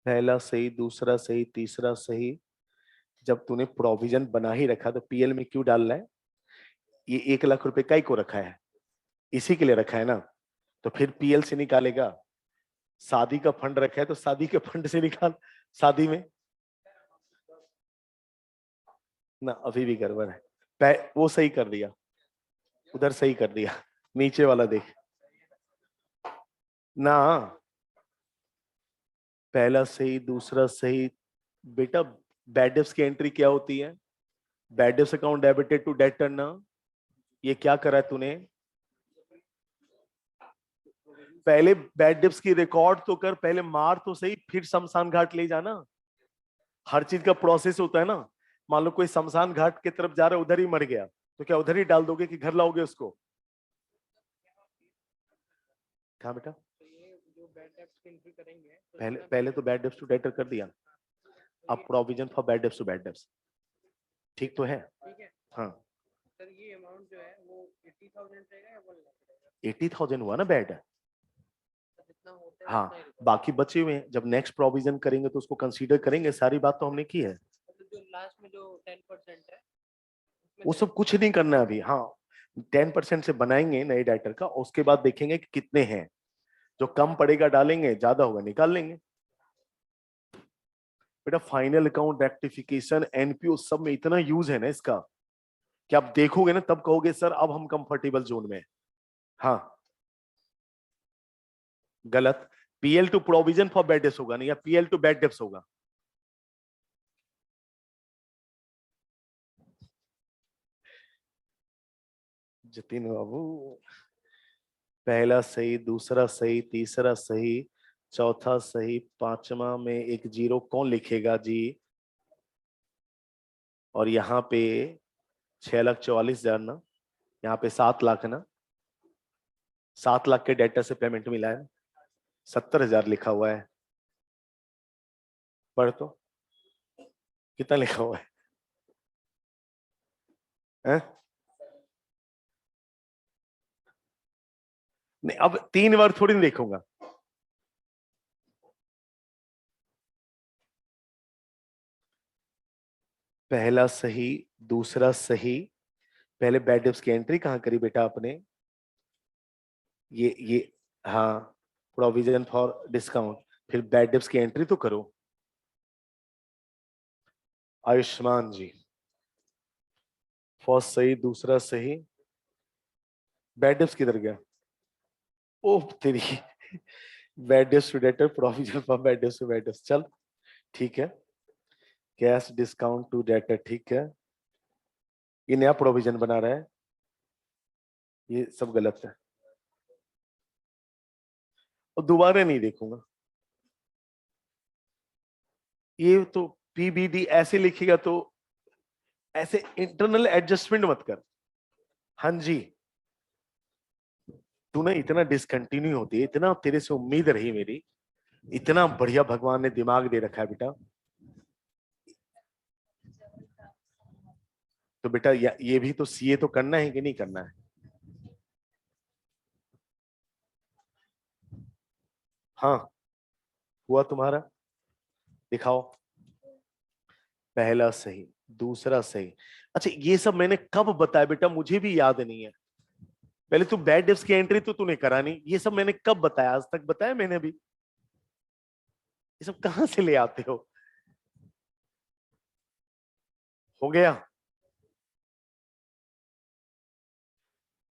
पहला सही, दूसरा सही, तीसरा सही। जब तूने प्रोविजन बना ही रखा तो पीएल में क्यों डाल रहा है? ये 1 लाख रुपए का ही को रखा है, इसी के लिए रखा है ना। तो फिर पीएल से निकालेगा। शादी का फंड रखा है तो शादी के फंड से निकाल। शादी में ना, अभी भी गड़बड़ है। वो सही कर दिया, उधर सही कर दिया, नीचे वाला देख ना। पहला सही, दूसरा सही। बेटा बैड डेब्ट्स की एंट्री क्या होती है? Bad debts account debited to debtor ना। ये क्या करा है तूने? पहले बैड डेब्ट्स की रिकॉर्ड तो कर, पहले मार तो सही, फिर शमशान घाट ले जाना। हर चीज का प्रोसेस होता है ना। मान लो कोई शमशान घाट की तरफ जा रहा है, उधर ही मर गया, तो क्या उधर ही डाल दोगे कि घर लाओगे उसको? कहा बेटा? पहले पहले तो बैड डेब्ट्स टू डेटर कर दिया, अब provision for bad debts to bad debts. ठीक तो है? हाँ। सर ये अमाउंट जो है वो 80,000 रहेगा या 1 लाख? 80,000 हुआ ना बैड। हाँ, बाकी बचे हुए हैं, जब नेक्स्ट प्रोविजन करेंगे तो उसको कंसीडर करेंगे, सारी बात तो हमने की है। जो लास्ट में जो 10% है वो सब कुछ नहीं करना है अभी। हाँ, 10% से बनाएंगे नए डाइटर का, उसके बाद देखेंगे कि कितने हैं। जो कम पड़ेगा डालेंगे, ज्यादा होगा निकाल लेंगे। बेटा फाइनल अकाउंट रेक्टिफिकेशन, एनपीओ सब में इतना यूज है ना इसका, कि आप देखोगे ना तब कहोगे सर अब हम कंफर्टेबल जोन में हैं। हाँ, गलत। PL to provision for bad debts होगा नहीं, या पीएल टू बैड डेब्ट्स होगा। जतिन बाबू, पहला सही, दूसरा सही, तीसरा सही, चौथा सही, पांचवा में एक जीरो कौन लिखेगा जी? और यहाँ पे 6,44,000 ना, यहाँ पे 7 लाख है ना। 7 लाख के डेटा से पेमेंट मिला है, 70,000 लिखा हुआ है। पढ़ तो, कितना लिखा हुआ है? नहीं, अब 3 बार थोड़ी नहीं देखूंगा। पहला सही, दूसरा सही। पहले बैड डेब्ट्स की एंट्री कहाँ करी बेटा आपने? ये हाँ, प्रोविजन फॉर डिस्काउंट, फिर बैड डेब्ट्स की एंट्री तो करो। आयुष्मान जी, फर्स्ट सही, दूसरा सही। बैड डेब्ट्स किधर गया? ओ तेरी, bad debts to debtor, provision for bad debts to bad debts, चल ठीक है। कैश डिस्काउंट टू डेटर, ठीक है। ये नया प्रोविजन बना रहा है, ये सब गलत है, और दोबारा नहीं देखूंगा। ये तो पीबीडी ऐसे लिखेगा तो, ऐसे इंटरनल एडजस्टमेंट मत कर। हाँ जी, तू ना इतना डिसकंटिन्यू होती है, इतना तेरे से उम्मीद रही मेरी, इतना बढ़िया भगवान ने दिमाग दे रखा है बेटा। तो बेटा ये भी तो सीए तो करना है कि नहीं करना है? हाँ, हुआ तुम्हारा? दिखाओ। पहला सही, दूसरा सही। अच्छा, ये सब मैंने कब बताया बेटा? मुझे भी याद नहीं है। पहले तू बैड डेब्स की एंट्री तो तूने करा नहीं, ये सब मैंने कब बताया? आज तक बताया मैंने भी? ये सब कहां से ले आते हो गया?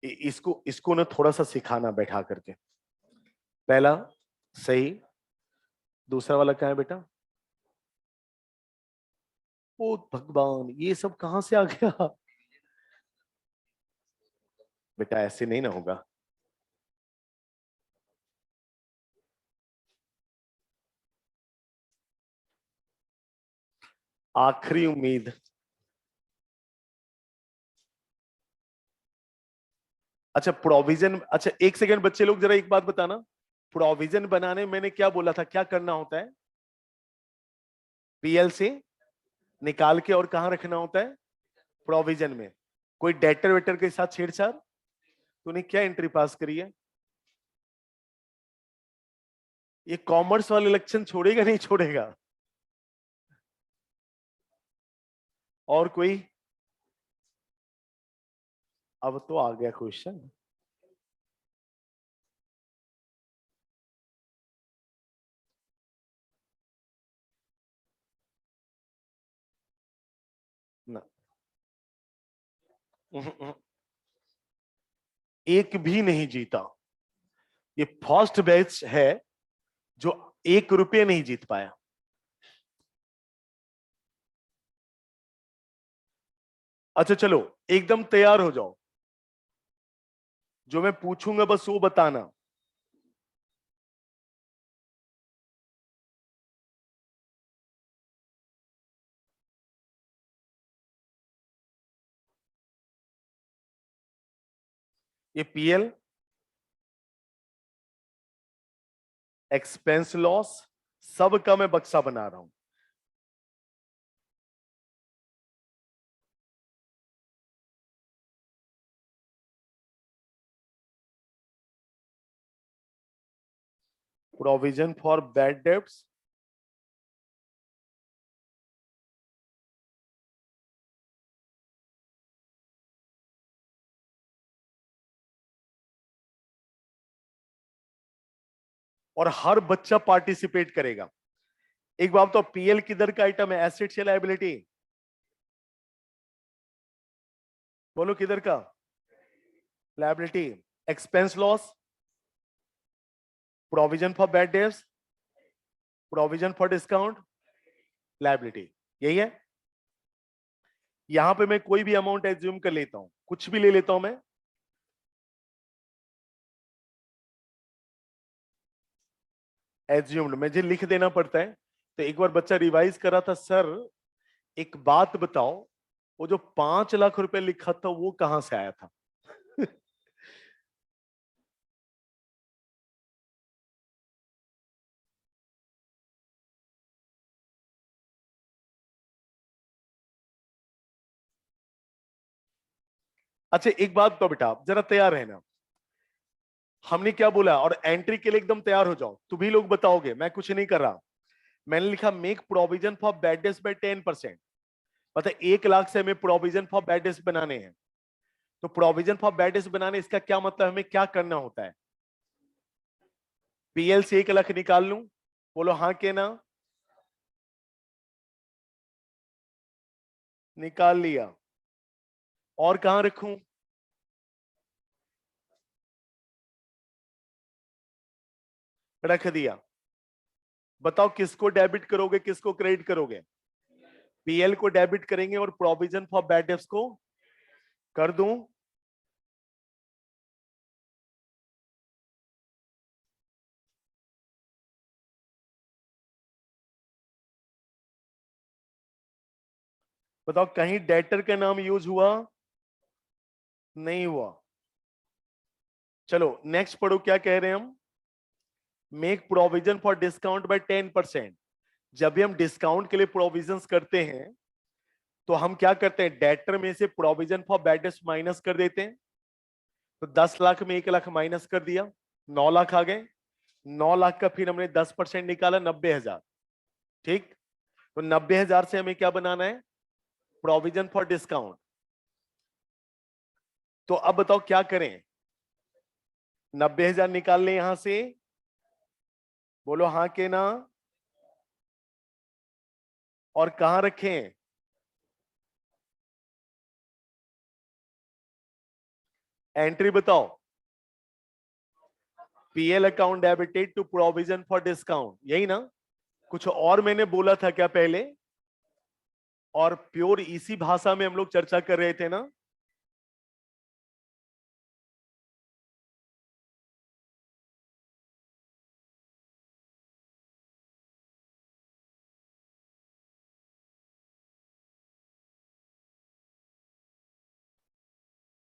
इसको इसको ना थोड़ा सा सिखाना बैठा करके। पहला सही, दूसरा वाला क्या है बेटा? ओ भगवान, ये सब कहां से आ गया? बेटा ऐसे नहीं ना होगा। आखिरी उम्मीद। अच्छा प्रोविजन, अच्छा एक सेकंड बच्चे लोग, जरा एक बात बताना। प्रोविजन बनाने में मैंने क्या बोला था, क्या करना होता है? पीएल से निकाल के और कहां रखना होता है? प्रोविजन में। कोई डेटर वेटर के साथ छेड़छाड़? तूने क्या एंट्री पास करी है? ये कॉमर्स वाले लक्षण छोड़ेगा नहीं छोड़ेगा? और कोई? अब तो आ गया क्वेश्चन। ना, एक भी नहीं जीता। ये फर्स्ट बैच है जो 1 रुपये नहीं जीत पाया। अच्छा चलो, एकदम तैयार हो जाओ। जो मैं पूछूंगा बस वो बताना। ये पीएल, एक्सपेंस लॉस, सब का मैं बक्सा बना रहा हूं। प्रोविजन फॉर बैड डेब्ट्स, और हर बच्चा पार्टिसिपेट करेगा। एक बात तो, पीएल किधर का आइटम है? एसेट या लायबिलिटी? बोलो किधर का? Liability. Expense loss, provision for bad debts, provision for discount, liability. यही है। यहां पे मैं कोई भी अमाउंट एज्यूम कर लेता हूं, कुछ भी ले लेता हूं मैं। एज्यूम्ड मुझे लिख देना पड़ता है। तो एक बार बच्चा रिवाइज करा था, सर एक बात बताओ, वो जो 5 लाख रुपए लिखा था वो कहां से आया था? अच्छा एक बात तो बेटा, जरा तैयार रहना। हमने क्या बोला? और एंट्री के लिए एकदम तैयार हो जाओ, तुम भी लोग बताओगे, मैं कुछ नहीं कर रहा। मैंने लिखा make provision for bad debts by 10%। मतलब 1 लाख से हमें प्रोविजन फॉर बैड डेट्स बनाने हैं। तो प्रोविजन फॉर बैड डेट्स बनाने, इसका क्या मतलब, हमें क्या करना होता है? पीएल से 1 लाख निकाल लूं? बोलो हाँ के ना? निकाल लिया। और कहां रखूं? रख दिया। बताओ किसको डेबिट करोगे, किसको क्रेडिट करोगे? पीएल को डेबिट करेंगे और प्रोविजन फॉर बैड डेट्स को कर दूं? बताओ कहीं डेटर का नाम यूज हुआ? नहीं हुआ। चलो नेक्स्ट पढ़ो, क्या कह रहे हैं हम? Make provision for discount by 10%। जब भी हम डिस्काउंट के लिए प्रोविजंस करते हैं तो हम क्या करते हैं, डेटर में से provision for bad dates minus कर देते हैं। तो 10 लाख में 1 लाख माइनस कर दिया, 9 लाख आ गए। 9 लाख का फिर हमने 10% निकाला, 90,000। ठीक, तो 90,000 से हमें क्या बनाना है, प्रोविजन फॉर डिस्काउंट। तो अब बताओ क्या करें, 90,000 निकाल लें यहां से, बोलो हाँ के ना, और कहां रखें, एंट्री बताओ, PL account debited to provision for discount, यही ना। कुछ और मैंने बोला था क्या पहले, और प्योर इसी भाषा में हम लोग चर्चा कर रहे थे ना।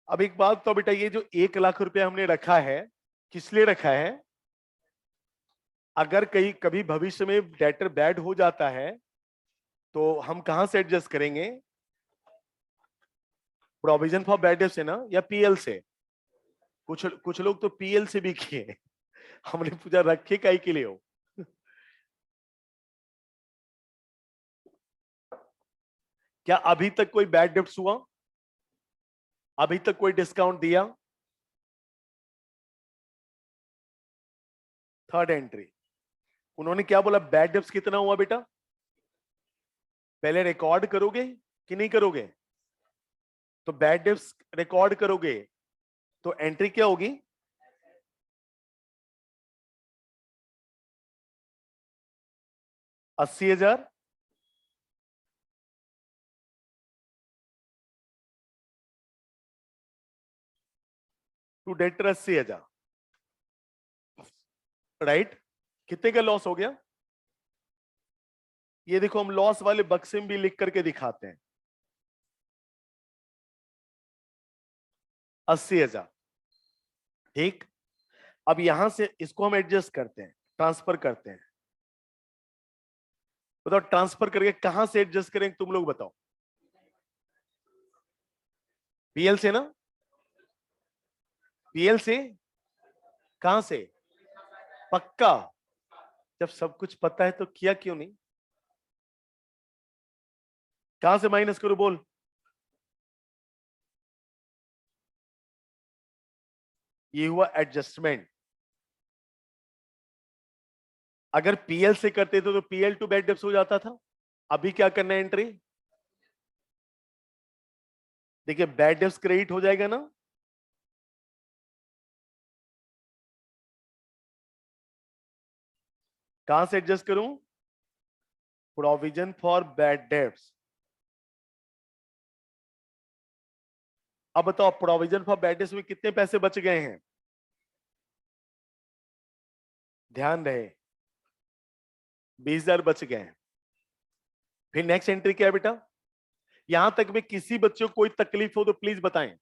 अब एक बात तो बेटा, ये जो 1 लाख रुपया हमने रखा है, किस लिए रखा है, अगर कहीं कभी भविष्य में डेटर बैड हो जाता है तो हम कहां से एडजस्ट करेंगे, प्रोविजन फॉर बैड डेट से ना, या पीएल से। कुछ कुछ लोग तो पीएल से भी किए। हमने पूछा रखे काई के लिए हो। क्या अभी तक कोई बैड डेट्स हुआ, अभी तक कोई डिस्काउंट दिया। थर्ड एंट्री, उन्होंने क्या बोला, बैड डेट्स कितना हुआ बेटा, पहले रिकॉर्ड करोगे कि नहीं करोगे, तो बैड डेट्स रिकॉर्ड करोगे तो एंट्री क्या होगी, 80,000 टू डेटर 80,000, राइट। कितने का लॉस हो गया, ये देखो हम लॉस वाले बक्से में भी लिख करके दिखाते हैं, 80,000। ठीक, अब यहां से इसको हम एडजस्ट करते हैं, ट्रांसफर करते हैं। बताओ ट्रांसफर करके कहां से एडजस्ट करें, तुम लोग बताओ, पीएल से ना, पीएल से, कहां से, पक्का, जब सब कुछ पता है तो किया क्यों नहीं, कहां से माइनस करो बोल, ये हुआ एडजस्टमेंट। अगर पीएल से करते तो पीएल टू बैड डेब्ट्स हो जाता था। अभी क्या करना है, एंट्री, देखिए बैड डेब्ट्स क्रेडिट हो जाएगा ना, कहां से एडजस्ट करूं, प्रोविजन फॉर बैड डेब्ट्स। अब बताओ प्रोविजन फॉर बैड डेब्ट्स में कितने पैसे बच गए हैं, ध्यान रहे, 20,000 बच गए हैं। फिर नेक्स्ट एंट्री क्या है बेटा, यहां तक में किसी बच्चे को कोई तकलीफ हो तो प्लीज बताएं,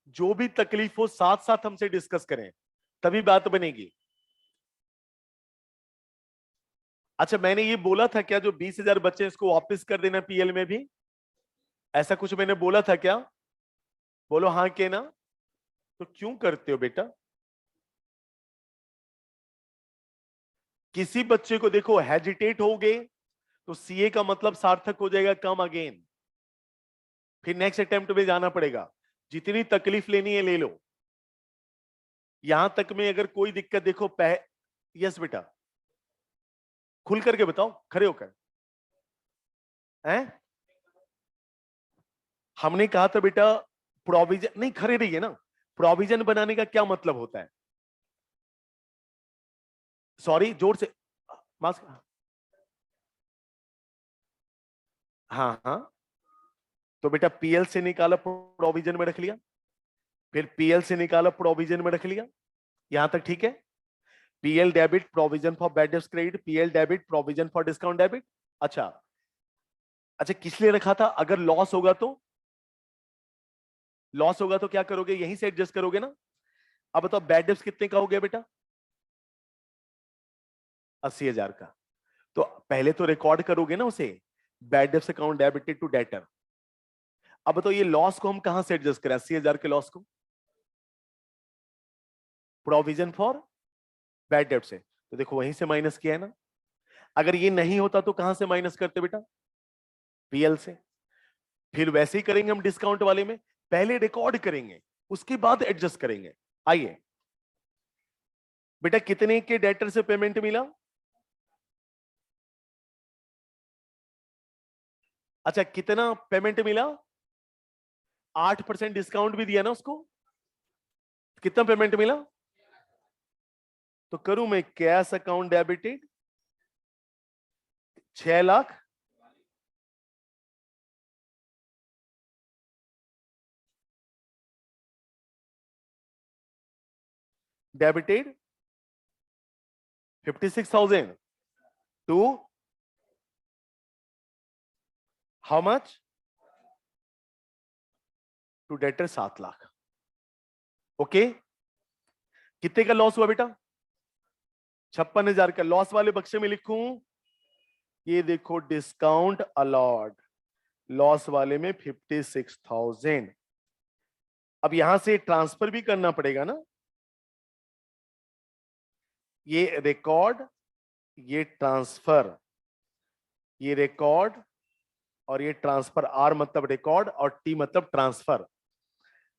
जो भी तकलीफ हो साथ साथ हमसे डिस्कस करें, तभी बात बनेगी। अच्छा मैंने ये बोला था क्या, जो 20,000 बच्चे इसको वापस कर देना पीएल में भी, ऐसा कुछ मैंने बोला था क्या, बोलो हाँ के ना। तो क्यों करते हो बेटा, किसी बच्चे को देखो हेजिटेट हो गए तो सीए का मतलब सार्थक हो जाएगा, कम अगेन, फिर नेक्स्ट अटेम्प्ट में जाना पड़ेगा, जितनी तकलीफ लेनी है ले लो। यहां तक में अगर कोई दिक्कत देखो यस बेटा, खुल करके बताओ, खड़े होकर, हैं, हमने कहा था बेटा प्रोविजन नहीं, खड़े रहिए ना, प्रोविजन बनाने का क्या मतलब होता है, सॉरी जोर से, मास्क, हाँ हाँ, तो बेटा पीएल से निकाला प्रोविजन में रख लिया, फिर पीएल से निकाला प्रोविजन में रख लिया, यहां तक ठीक है। PL debit provision for bad debts credit, PL debit provision for discount debit. अच्छा, अच्छा किस लिए रखा था, अगर लॉस होगा तो, लॉस होगा तो क्या करोगे, यहीं से एडजस्ट करोगे ना। अब बताओ बैड डेब्ट्स कितने का हो गया बेटा, 80,000 का। तो पहले तो रिकॉर्ड करोगे ना उसे, bad debts account debited to debtor. अब तो ये लॉस को हम कहां से एडजस्ट करें, 80,000 के लॉस को? प्रोविजन फॉर बैड डेब्ट से, तो देखो वहीं से माइनस किया है ना। अगर ये नहीं होता तो कहां से माइनस करते बेटा? पीएल से। फिर वैसे ही करेंगे हम डिस्काउंट वाले में, पहले रिकॉर्ड करेंगे उसके बाद एडजस्ट करेंगे। आइए बेटा, कितने के डेटर से पेमेंट मिला? अच्छा, कितना पेमेंट मिला? 8% डिस्काउंट भी दिया ना उसको, कितना पेमेंट मिला? तो करूं मैं cash account debited 6 lakh, debited 56,000 to how much? To debtor 7 lakh. Okay, कितने का लॉस हुआ बेटा? 56,000 का। लॉस वाले बक्से में लिखूं, ये देखो डिस्काउंट अलॉट, लॉस वाले में 56,000। अब यहां से ट्रांसफर भी करना पड़ेगा ना, ये रिकॉर्ड, ये ट्रांसफर, ये रिकॉर्ड और ये ट्रांसफर। आर मतलब रिकॉर्ड और टी मतलब ट्रांसफर।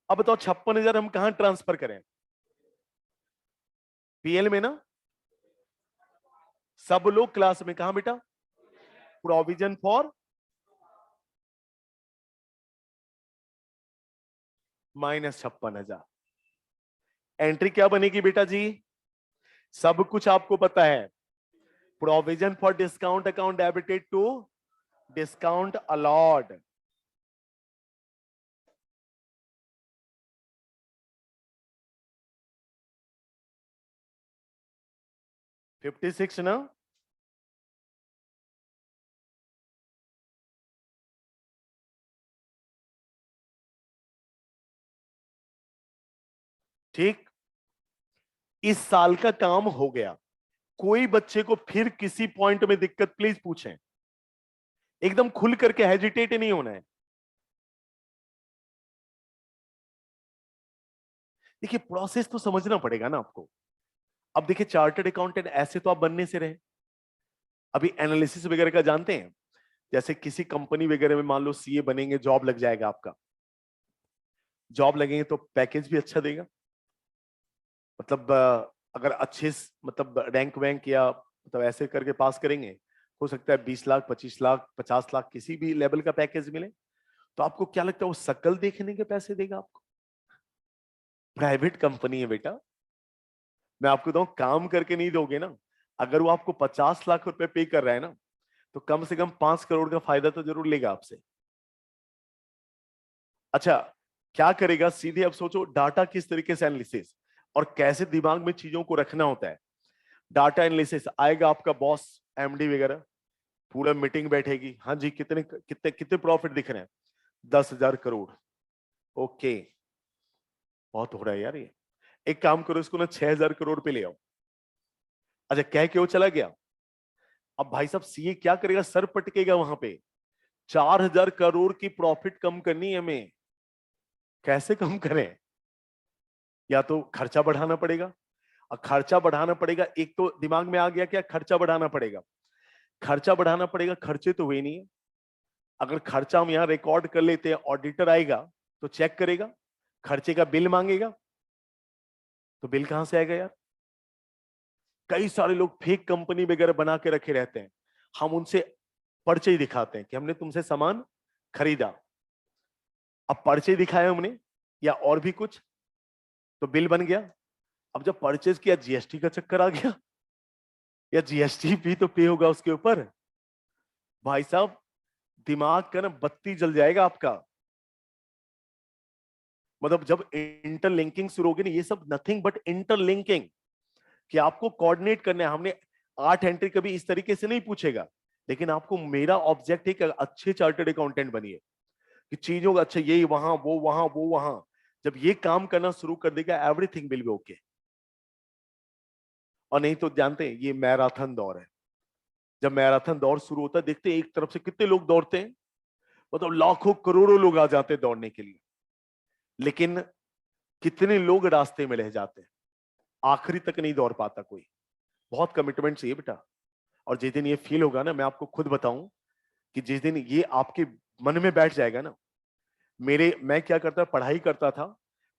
अब बताओ 56,000 हम कहां ट्रांसफर करें? पीएल में ना। सब लोग क्लास में कहां बेटा? Provision for -56,000। एंट्री क्या बनेगी बेटा जी? सब कुछ आपको पता है। Provision for discount account debited to discount allowed. Fifty six ना। ठीक, इस साल का काम हो गया। कोई बच्चे को फिर किसी पॉइंट में दिक्कत प्लीज पूछें, एकदम खुल करके हेजिटेट नहीं होना है। देखिए प्रोसेस तो समझना पड़ेगा ना आपको। अब देखिए चार्टर्ड अकाउंटेंट ऐसे तो आप बनने से रहे, अभी एनालिसिस वगैरह का जानते हैं। जैसे किसी कंपनी वगैरह में मान लो सीए बनेंगे, जॉब लग जाएगा आपका, जॉब लगेंगे तो पैकेज भी अच्छा देगा। मतलब अगर अच्छे मतलब रैंक वैंक या मतलब ऐसे करके पास करेंगे, हो सकता है 20 लाख 25 लाख 50 लाख किसी भी लेवल का पैकेज मिले। तो आपको क्या लगता है वो शकल देखने के पैसे देगा आपको? प्राइवेट कंपनी है बेटा, मैं आपको बताऊं काम करके नहीं दोगे ना। अगर वो आपको 50 लाख रुपए पे कर रहा है ना, तो कम से कम 5 करोड़ का फायदा तो जरूर लेगा आपसे। अच्छा, क्या करेगा सीधे? अब सोचो डाटा किस तरीके से एनालिसिस और कैसे दिमाग में चीजों को रखना होता है। डाटा एनालिसिस आएगा आपका बॉस, एमडी वगैरह, पूरा मीटिंग बैठेगी। हाँ जी, कितने कितने कितने प्रॉफिट दिख रहे हैं? 10,000 करोड़। ओके, बहुत हो रहा है यार ये। एक काम करो, इसको ना 6,000 करोड़ पे ले आओ। अच्छा, कह के वो चला गया। अब भाई साहब सीए क्या करेगा? सर पटकेगा वहां पे। 4,000 करोड़ की प्रॉफिट कम करनी है हमें, कैसे कम करें? या तो खर्चा बढ़ाना पड़ेगा। और खर्चा बढ़ाना पड़ेगा, एक तो दिमाग में आ गया क्या खर्चा बढ़ाना पड़ेगा। खर्चा बढ़ाना पड़ेगा, खर्चे तो हुए नहीं है। अगर खर्चा हम यहाँ रिकॉर्ड कर लेते हैं, ऑडिटर आएगा तो चेक करेगा, खर्चे का बिल मांगेगा, तो बिल कहां से आएगा यार? कई सारे लोग फेक कंपनी वगैरह बना के रखे रहते हैं, हम उनसे पर्चे दिखाते हैं कि हमने तुमसे सामान खरीदा। अब पर्चे दिखाए हमने या और भी कुछ, तो बिल बन गया। अब जब परचेज किया जीएसटी का चक्कर आ गया, या जीएसटी भी तो पे होगा उसके ऊपर। भाई साहब दिमाग का ना बत्ती जल जाएगा आपका। मतलब जब इंटरलिंकिंग शुरू होगी ना, ये सब नथिंग बट इंटरलिंकिंग, कि आपको कोऑर्डिनेट करना है। हमने 8 एंट्री कभी इस तरीके से नहीं पूछेगा, लेकिन आपको मेरा ऑब्जेक्ट है कि अच्छे चार्टर्ड अकाउंटेंट बनिए, कि चीजों का अच्छा ये वहां वो वहां वो वहां। जब ये काम करना शुरू कर देगा, एवरीथिंग विल बी ओके। और नहीं तो जानते हैं ये मैराथन दौड़ है। जब मैराथन दौड़ शुरू होता है देखते हैं एक तरफ से कितने लोग दौड़ते हैं, मतलब लाखों करोड़ों लोग आ जाते हैं दौड़ने के लिए, लेकिन कितने लोग रास्ते में रह जाते हैं, आखिरी तक नहीं दौड़ पाता कोई। बहुत कमिटमेंट चाहिए बेटा। और जिस दिन ये फील होगा ना, मैं आपको खुद बताऊं कि जिस दिन ये आपके मन में बैठ जाएगा ना, मैं क्या करता, पढ़ाई करता था,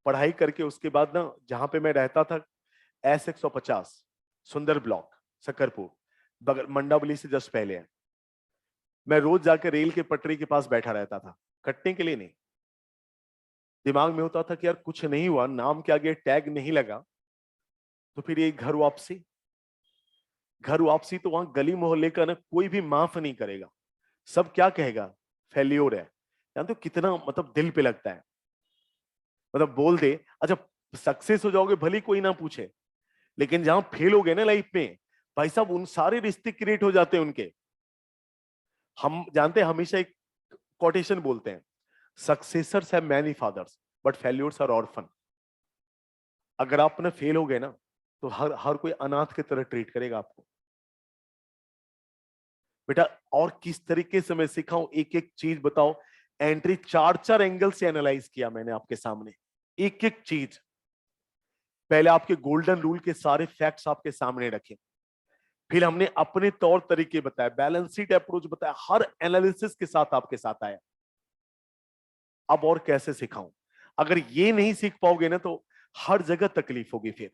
पढ़ाई करके उसके बाद ना जहां पे मैं रहता था S150 सुंदर ब्लॉक सकरपुर, बगल मंडावली से जस्ट पहले है। मैं रोज जाकर रेल के पटरी के पास बैठा रहता था, कटने के लिए नहीं। दिमाग में होता था कि यार कुछ नहीं हुआ, नाम के आगे टैग नहीं लगा, तो फिर ये घर वापसी, घर वापसी तो वहां गली मोहल्ले का ना कोई भी माफ नहीं करेगा। सब क्या कहेगा, फेल्योर है। जानते हो कितना मतलब दिल पे लगता है, मतलब बोल दे अच्छा सक्सेस हो जाओगे भले कोई ना पूछे, लेकिन जहां फेल हो गए ना लाइफ में, भाई साहब उन सारे रिश्ते क्रिएट हो जाते हैं उनके। हम जानते हैं हमेशा एक कोटेशन बोलते हैं, successes have many fathers but failures are orphan. अगर आप ना फेल हो गए ना, तो हर हर कोई अनाथ की तरह ट्रीट करेगा आपको। बेटा और किस तरीके से मैं सिखाऊं, एक एक चीज बताओ। एंट्री चार चार एंगल से एनालाइज किया मैंने आपके सामने, एक एक चीज। पहले आपके गोल्डन रूल के सारे फैक्ट्स आपके सामने रखे, फिर हमने अपने तौर तरीके बताए, बैलेंस शीट अप्रोच बताया, हर एनालिसिस के साथ आपके साथ आया। अब और कैसे सिखाऊं, अगर ये नहीं सीख पाओगे ना तो हर जगह तकलीफ होगी। फिर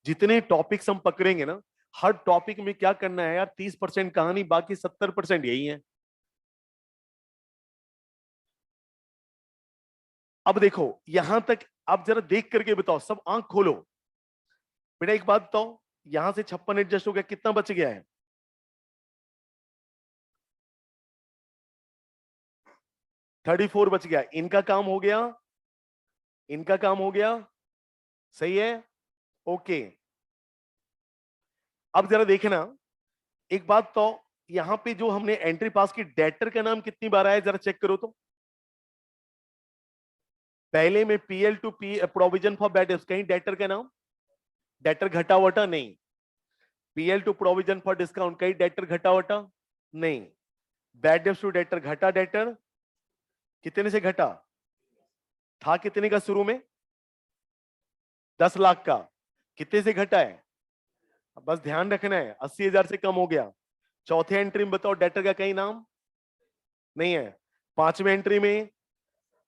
जितने टॉपिक्स हम पकड़ेंगे ना, हर टॉपिक में क्या करना है यार, 30% कहानी, बाकी 70% यही है। अब देखो यहां तक, आप जरा देख करके बताओ, सब आंख खोलो। बेटा एक बात बताओ, यहां से 56 एडजस्ट हो गया, कितना बच गया है? 34 बच गया। इनका काम हो गया, इनका काम हो गया, सही है, ओके। अब जरा देखना, एक बात तो, यहां पे जो हमने एंट्री पास की, डेटर का नाम कितनी बार आया जरा चेक करो तो। पहले में PL to P provision for bad debts, कहीं डेटर का नाम, डेटर घटा वटा नहीं। PL to provision for discount, कहीं डेटर घटा वटा नहीं। बैड डेट्स टू डेटर, घटा डेटर, कितने से घटा, था कितने का शुरू में, 10 लाख का, कितने से घटा है, बस ध्यान रखना है, 80,000 से कम हो गया। चौथे एंट्री में बताओ डेटर का कहीं नाम नहीं है। पांचवें एंट्री में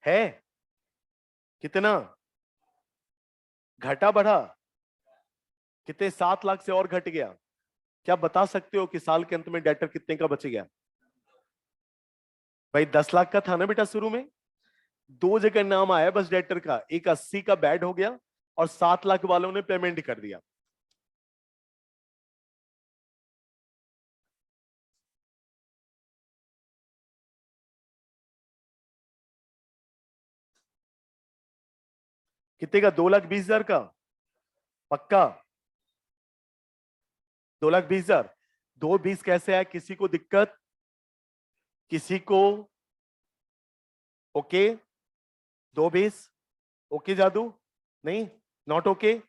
है, कितना घटा बढ़ा, कितने, 7 लाख से और घट गया। क्या बता सकते हो कि साल के अंत में डेटर कितने का बच गया? भाई 10 लाख का था ना बेटा शुरू में, दो जगह नाम आया बस डेटर का, एक 80 का बैड हो गया और 7 लाख वालों ने पेमेंट कर दिया। कितने का, 2,20,000 का, पक्का 2,20,000। 2,20 कैसे आया, किसी को दिक्कत, किसी को, ओके 2,20, ओके जादू, नहीं, नॉट ओके,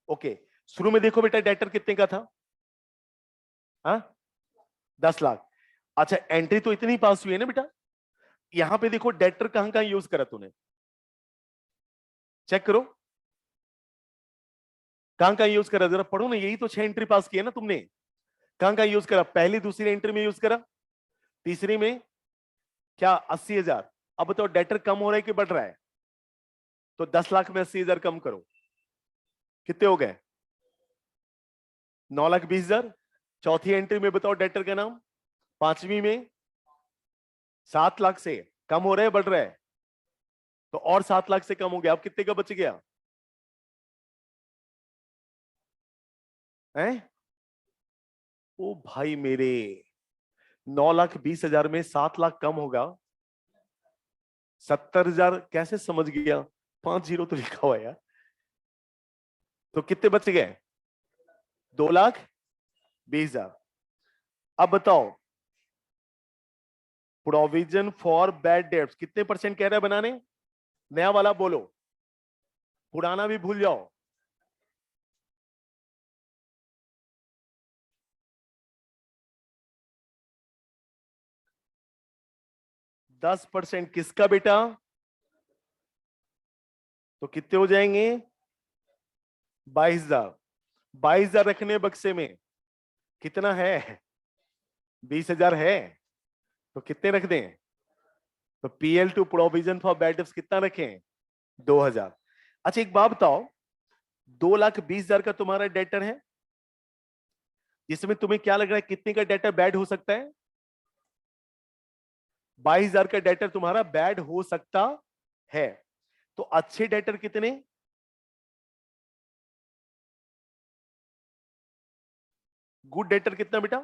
ओके। शुरू में देखो बेटा डेटर कितने का था, हाँ 10 लाख। अच्छा एंट्री तो इतनी पास हुई है ना बेटा, यहां पे देखो डेटर कहां कहां यूज करा तूने, चेक करो कहां कहां यूज करा, जरा पढ़ो ना, यही तो 6 एंट्री पास की है ना तुमने। कहां कहां यूज करा, पहली दूसरी एंट्री में यूज करा, तीसरी में क्या, 80,000। अब तो डेटर कम हो रहा है कि बढ़ रहा है, तो 10 लाख में 80,000 कम करो, कितने हो गए, 9,20,000। चौथी एंट्री में बताओ डेटर का नाम, पांचवी में 7 लाख से कम हो रहा है बढ़ रहा है, तो और 7 लाख से कम हो गया, अब कितने का बच गया है? ओ भाई मेरे, 9,20,000 में 7 लाख कम होगा, 70,000 कैसे समझ गया, 5 जीरो तो लिखा हुआ है यार। तो कितने बच गए, 2,20,000। अब बताओ प्रोविजन फॉर बैड डेट्स कितने परसेंट कह रहे हैं बनाने, नया वाला बोलो, पुराना भी भूल जाओ। 10% किसका बेटा? तो कितने हो जाएंगे? 22,000। 22,000 रखने बक्से में कितना है? 20,000 है। तो कितने रख दें? तो PL to provision for bad debts कितना रखें? 2,000। अच्छा एक बात बताओ, 2,20,000 का तुम्हारा डेटर है, जिसमें तुम्हें क्या लग रहा है कितने का डेटर बैड हो सकता है? 22,000 का डेटर तुम्हारा बैड हो सकता है। तो अच्छे डेटर कितने? गुड डेटर कितना बेटा?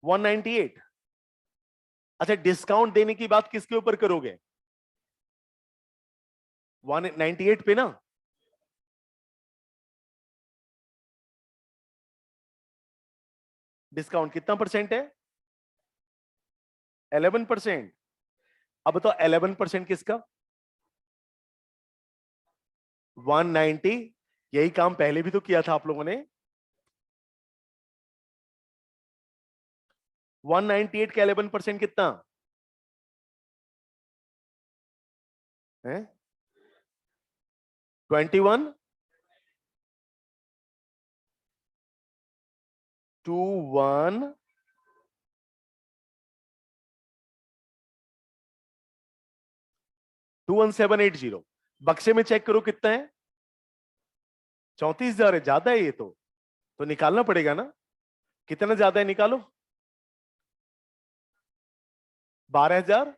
198। अच्छा डिस्काउंट देने की बात किसके ऊपर करोगे? 198 पे ना? डिस्काउंट कितना परसेंट है? 11%। अब बताओ 11% किसका? 190। यही काम पहले भी तो किया था आप लोगों ने। 198 का 11% कितना है? 21 21 21780। बक्से में चेक करो कितना है? 34,000 है। ज्यादा है ये तो निकालना पड़ेगा ना। कितना ज्यादा है निकालो। 12,000।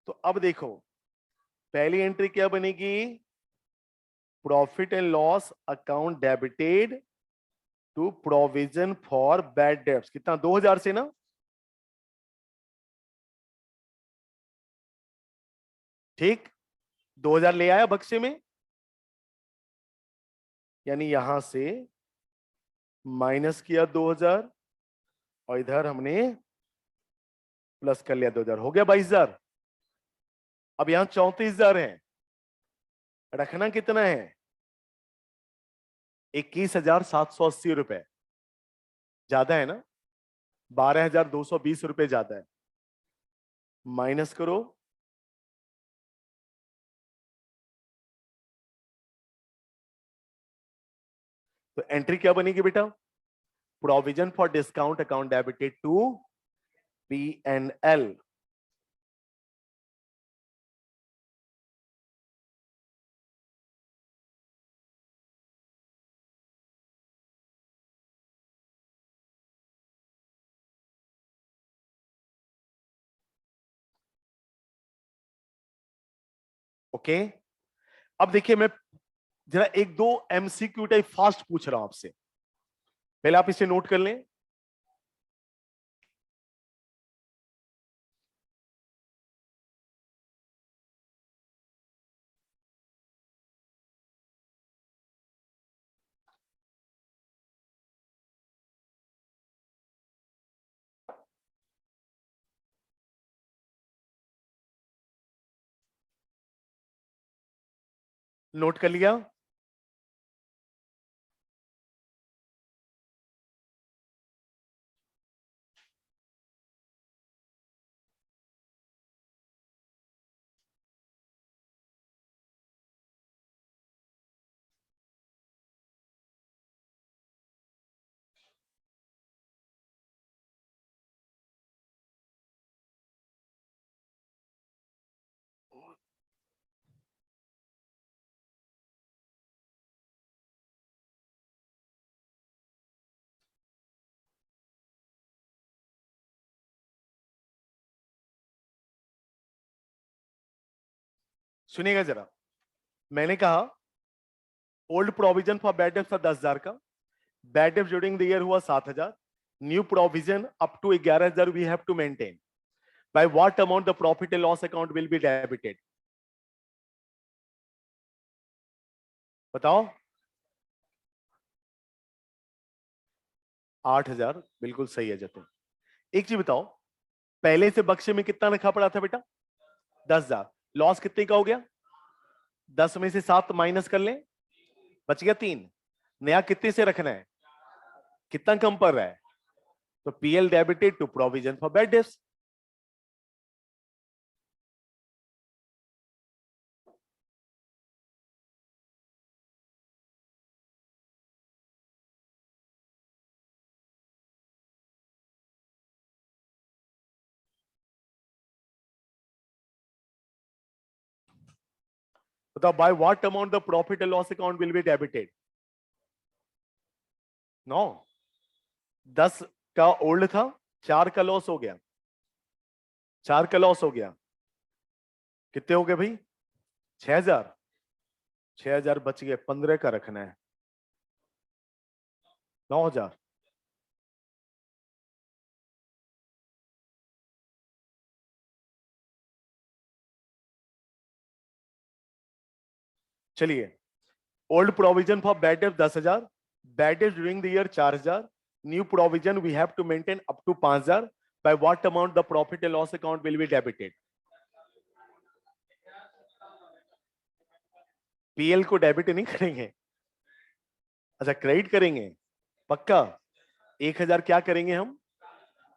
तो अब देखो पहली एंट्री क्या बनेगी? Profit and loss account debited to provision for bad debts. कितना? 2,000 से ना? ठीक। 2,000 ले आया बक्से में, यानी यहां से माइनस किया 2,000 और इधर हमने प्लस कर लिया 2,000। हो गया 22,000। अब यहां 34,000 है। रखना कितना है? 21,780 रुपए। ज्यादा है ना? 12,220 रुपए ज्यादा है। माइनस करो। तो एंट्री क्या बनेगी बेटा? Provision for discount account debited to P and L. Okay. अब देखिए मैं जरा एक दो एमसीक्यू टाइप फास्ट पूछ रहा हूं आपसे, पहले आप इसे नोट कर लें। नोट कर लिया? सुनिएगा जरा। मैंने कहा old provision for bad debts था 10,000 का, bad debts during the year हुआ 7,000, new provision up to 11,000 we have to maintain. By what amount the profit and loss account will be debited? बताओ। 8,000 बिल्कुल सही है जतिन। एक चीज बताओ, पहले से बक्से में कितना रखा पड़ा था बेटा? 10,000। लॉस कितने का हो गया? 10 में से 7 माइनस कर लें, बच गया 3। नया कितने से रखना है? कितना कम पड़ रहा है? तो PL debited to provision for bad debts. बताओ by what amount the profit and loss account will be debited. 9, 10 का ओल्ड था, 4 का लॉस हो गया, 4 का लॉस हो गया, कितने हो गए भाई? 6000, 6000 बच गए, 15 का रखना है, 9000। चलिए, old provision for bad debt 10,000, bad debt during the year 4,000, new provision we have to maintain up to 5,000। By what amount the profit and loss account will be debited. PL को डेबिट नहीं करेंगे, अच्छा credit करेंगे, पक्का? 1,000 क्या करेंगे हम?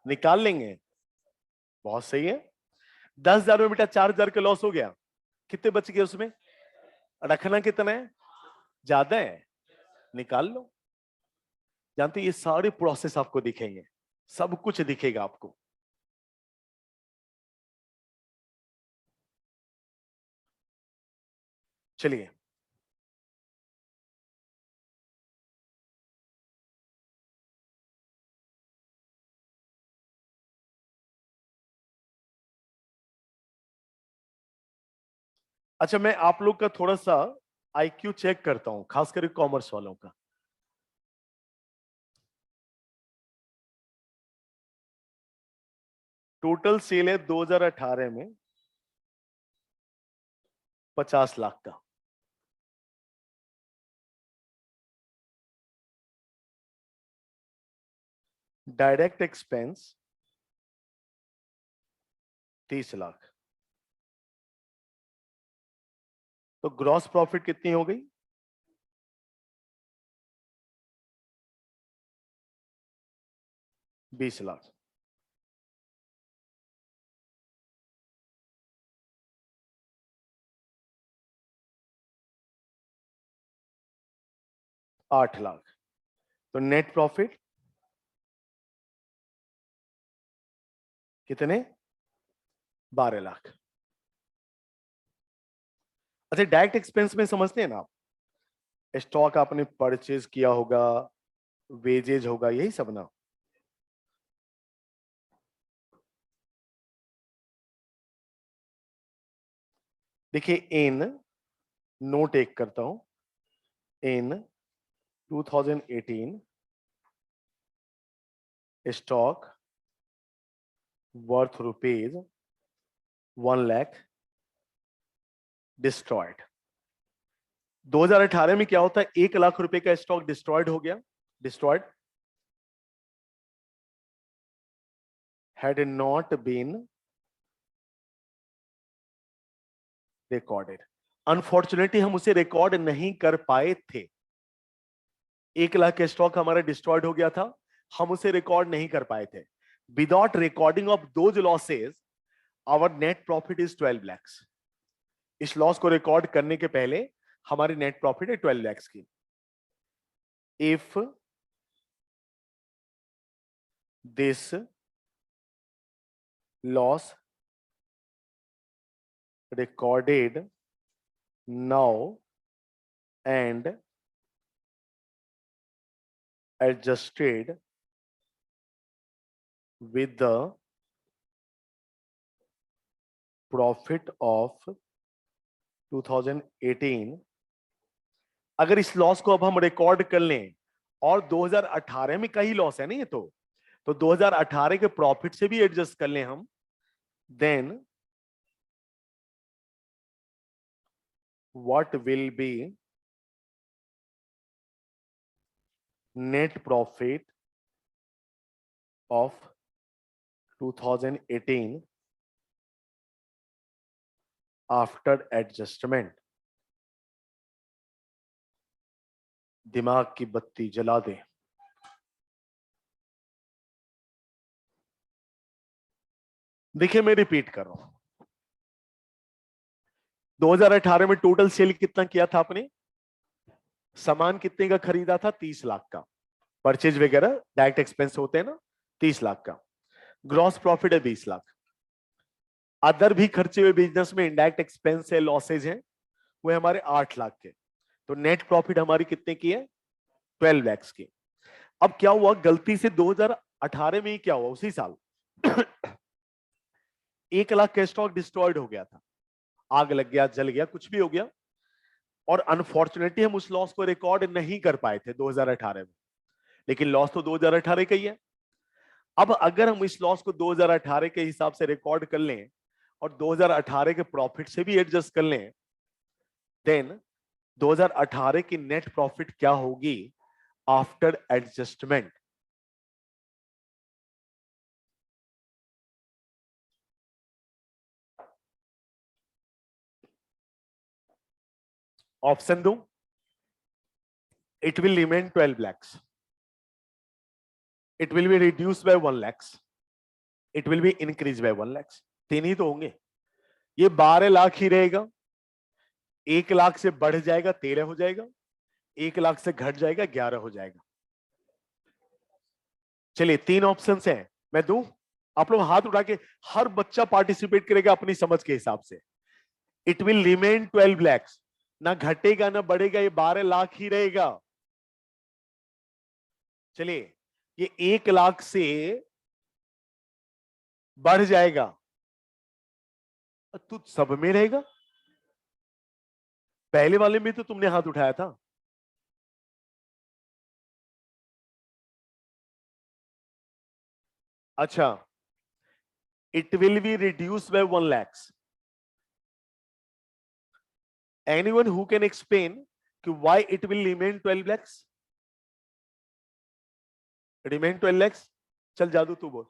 निकाल लेंगे। बहुत सही है। 10,000 में बेटा 4,000 का लॉस हो गया, कितने बच गए उसमें? रखना कितना है? ज्यादा है, निकाल लो। जानते ये सारे प्रोसेस आपको दिखेंगे, सब कुछ दिखेगा आपको। चलिए, अच्छा मैं आप लोग का थोड़ा सा IQ चेक करता हूं, खास करके कॉमर्स वालों का। टोटल सेल है 2018 में 50 लाख का, डायरेक्ट एक्सपेंस 30 लाख, तो ग्रॉस प्रॉफिट कितनी हो गई? 20 लाख। आठ लाख, तो नेट प्रॉफिट कितने? 12 लाख। अच्छा डायरेक्ट एक्सपेंस में समझते हैं ना आप, स्टॉक आपने परचेज किया होगा, वेजेज होगा, यही सब ना। देखिए इन, नोट एक करता हूं, इन 2018 stock worth rupees 1 lakh destroyed. 2018 में क्या होता है, 1 लाख रुपए का स्टॉक डिस्ट्रॉयड हो गया, destroyed, had not been recorded. Unfortunately हम उसे रिकॉर्ड नहीं कर पाए थे। 1 लाख का स्टॉक हमारा डिस्ट्रॉयड हो गया था, हम उसे रिकॉर्ड नहीं कर पाए थे। Without recording of those losses our net profit is 12 lakhs. इस लॉस को रिकॉर्ड करने के पहले हमारी नेट प्रॉफिट है 12 लैक्स की। If this loss recorded now and adjusted with the profit of 2018। अगर इस लॉस को अब हम रिकॉर्ड कर लें, और 2018 में कई लॉस है ना ये, तो 2018 के प्रॉफिट से भी एडजस्ट कर लें हम, then what will be net profit of 2018 after adjustment. दिमाग की बत्ती जला दें। देखिए मैं रिपीट कर रहा हूं, 2018 में टोटल सेल कितना किया था आपने, सामान कितने का खरीदा था, 30 लाख का, परचेज वगैरह डायरेक्ट एक्सपेंस होते हैं ना, 30 लाख का। ग्रॉस प्रॉफिट है 20 लाख। अदर भी खर्चे हुए बिजनेस में इनडायरेक्ट एक्सपेंस है, लॉसेज है, वो है हमारे 8 लाख के। तो नेट प्रॉफिट हमारी कितने की है, 12 लाख की। अब क्या हुआ, गलती से 2018 में ही क्या हुआ, उसी साल 1 लाख का स्टॉक डिस्ट्रॉयड हो गया था, आग लग गया, जल गया, कुछ भी हो गया, और अनफॉर्चुनेटली हम उस लॉस को रिकॉर्ड नहीं कर पाए थे 2018 में, लेकिन लॉस तो 2018 का ही है। अब अगर हम इस लॉस को 2018 के हिसाब से रिकॉर्ड कर लें और 2018 के प्रॉफिट से भी एडजस्ट कर लें, देन 2018 की नेट प्रॉफिट क्या होगी आफ्टर एडजस्टमेंट। ऑप्शन दो, it will remain 12 lakhs, it will be reduce by 1 lakhs, it will be increase by 1 lakhs। तीन ही तो होंगे, ये 12 लाख ही रहेगा, 1 लाख से बढ़ जाएगा 13 हो जाएगा, 1 लाख से घट जाएगा 11 हो जाएगा। चलिए तीन ऑप्शन हैं, मैं दूं, आप लोग हाथ उठा के, हर बच्चा पार्टिसिपेट करेगा अपनी समझ के हिसाब से। इट विल रिमेन 12 lakhs, ना घटेगा ना बढ़ेगा, ये 12 लाख ही रहेगा। चलिए ये 1 लाख से बढ़ जाएगा, तो सब में रहेगा, पहले वाले में तो तुमने हाथ उठाया था। अच्छा, it will be reduce by 1 lakhs, anyone who can explain कि why it will remain 12 lakhs, remain 12 lakhs। चल जादू तू बोल।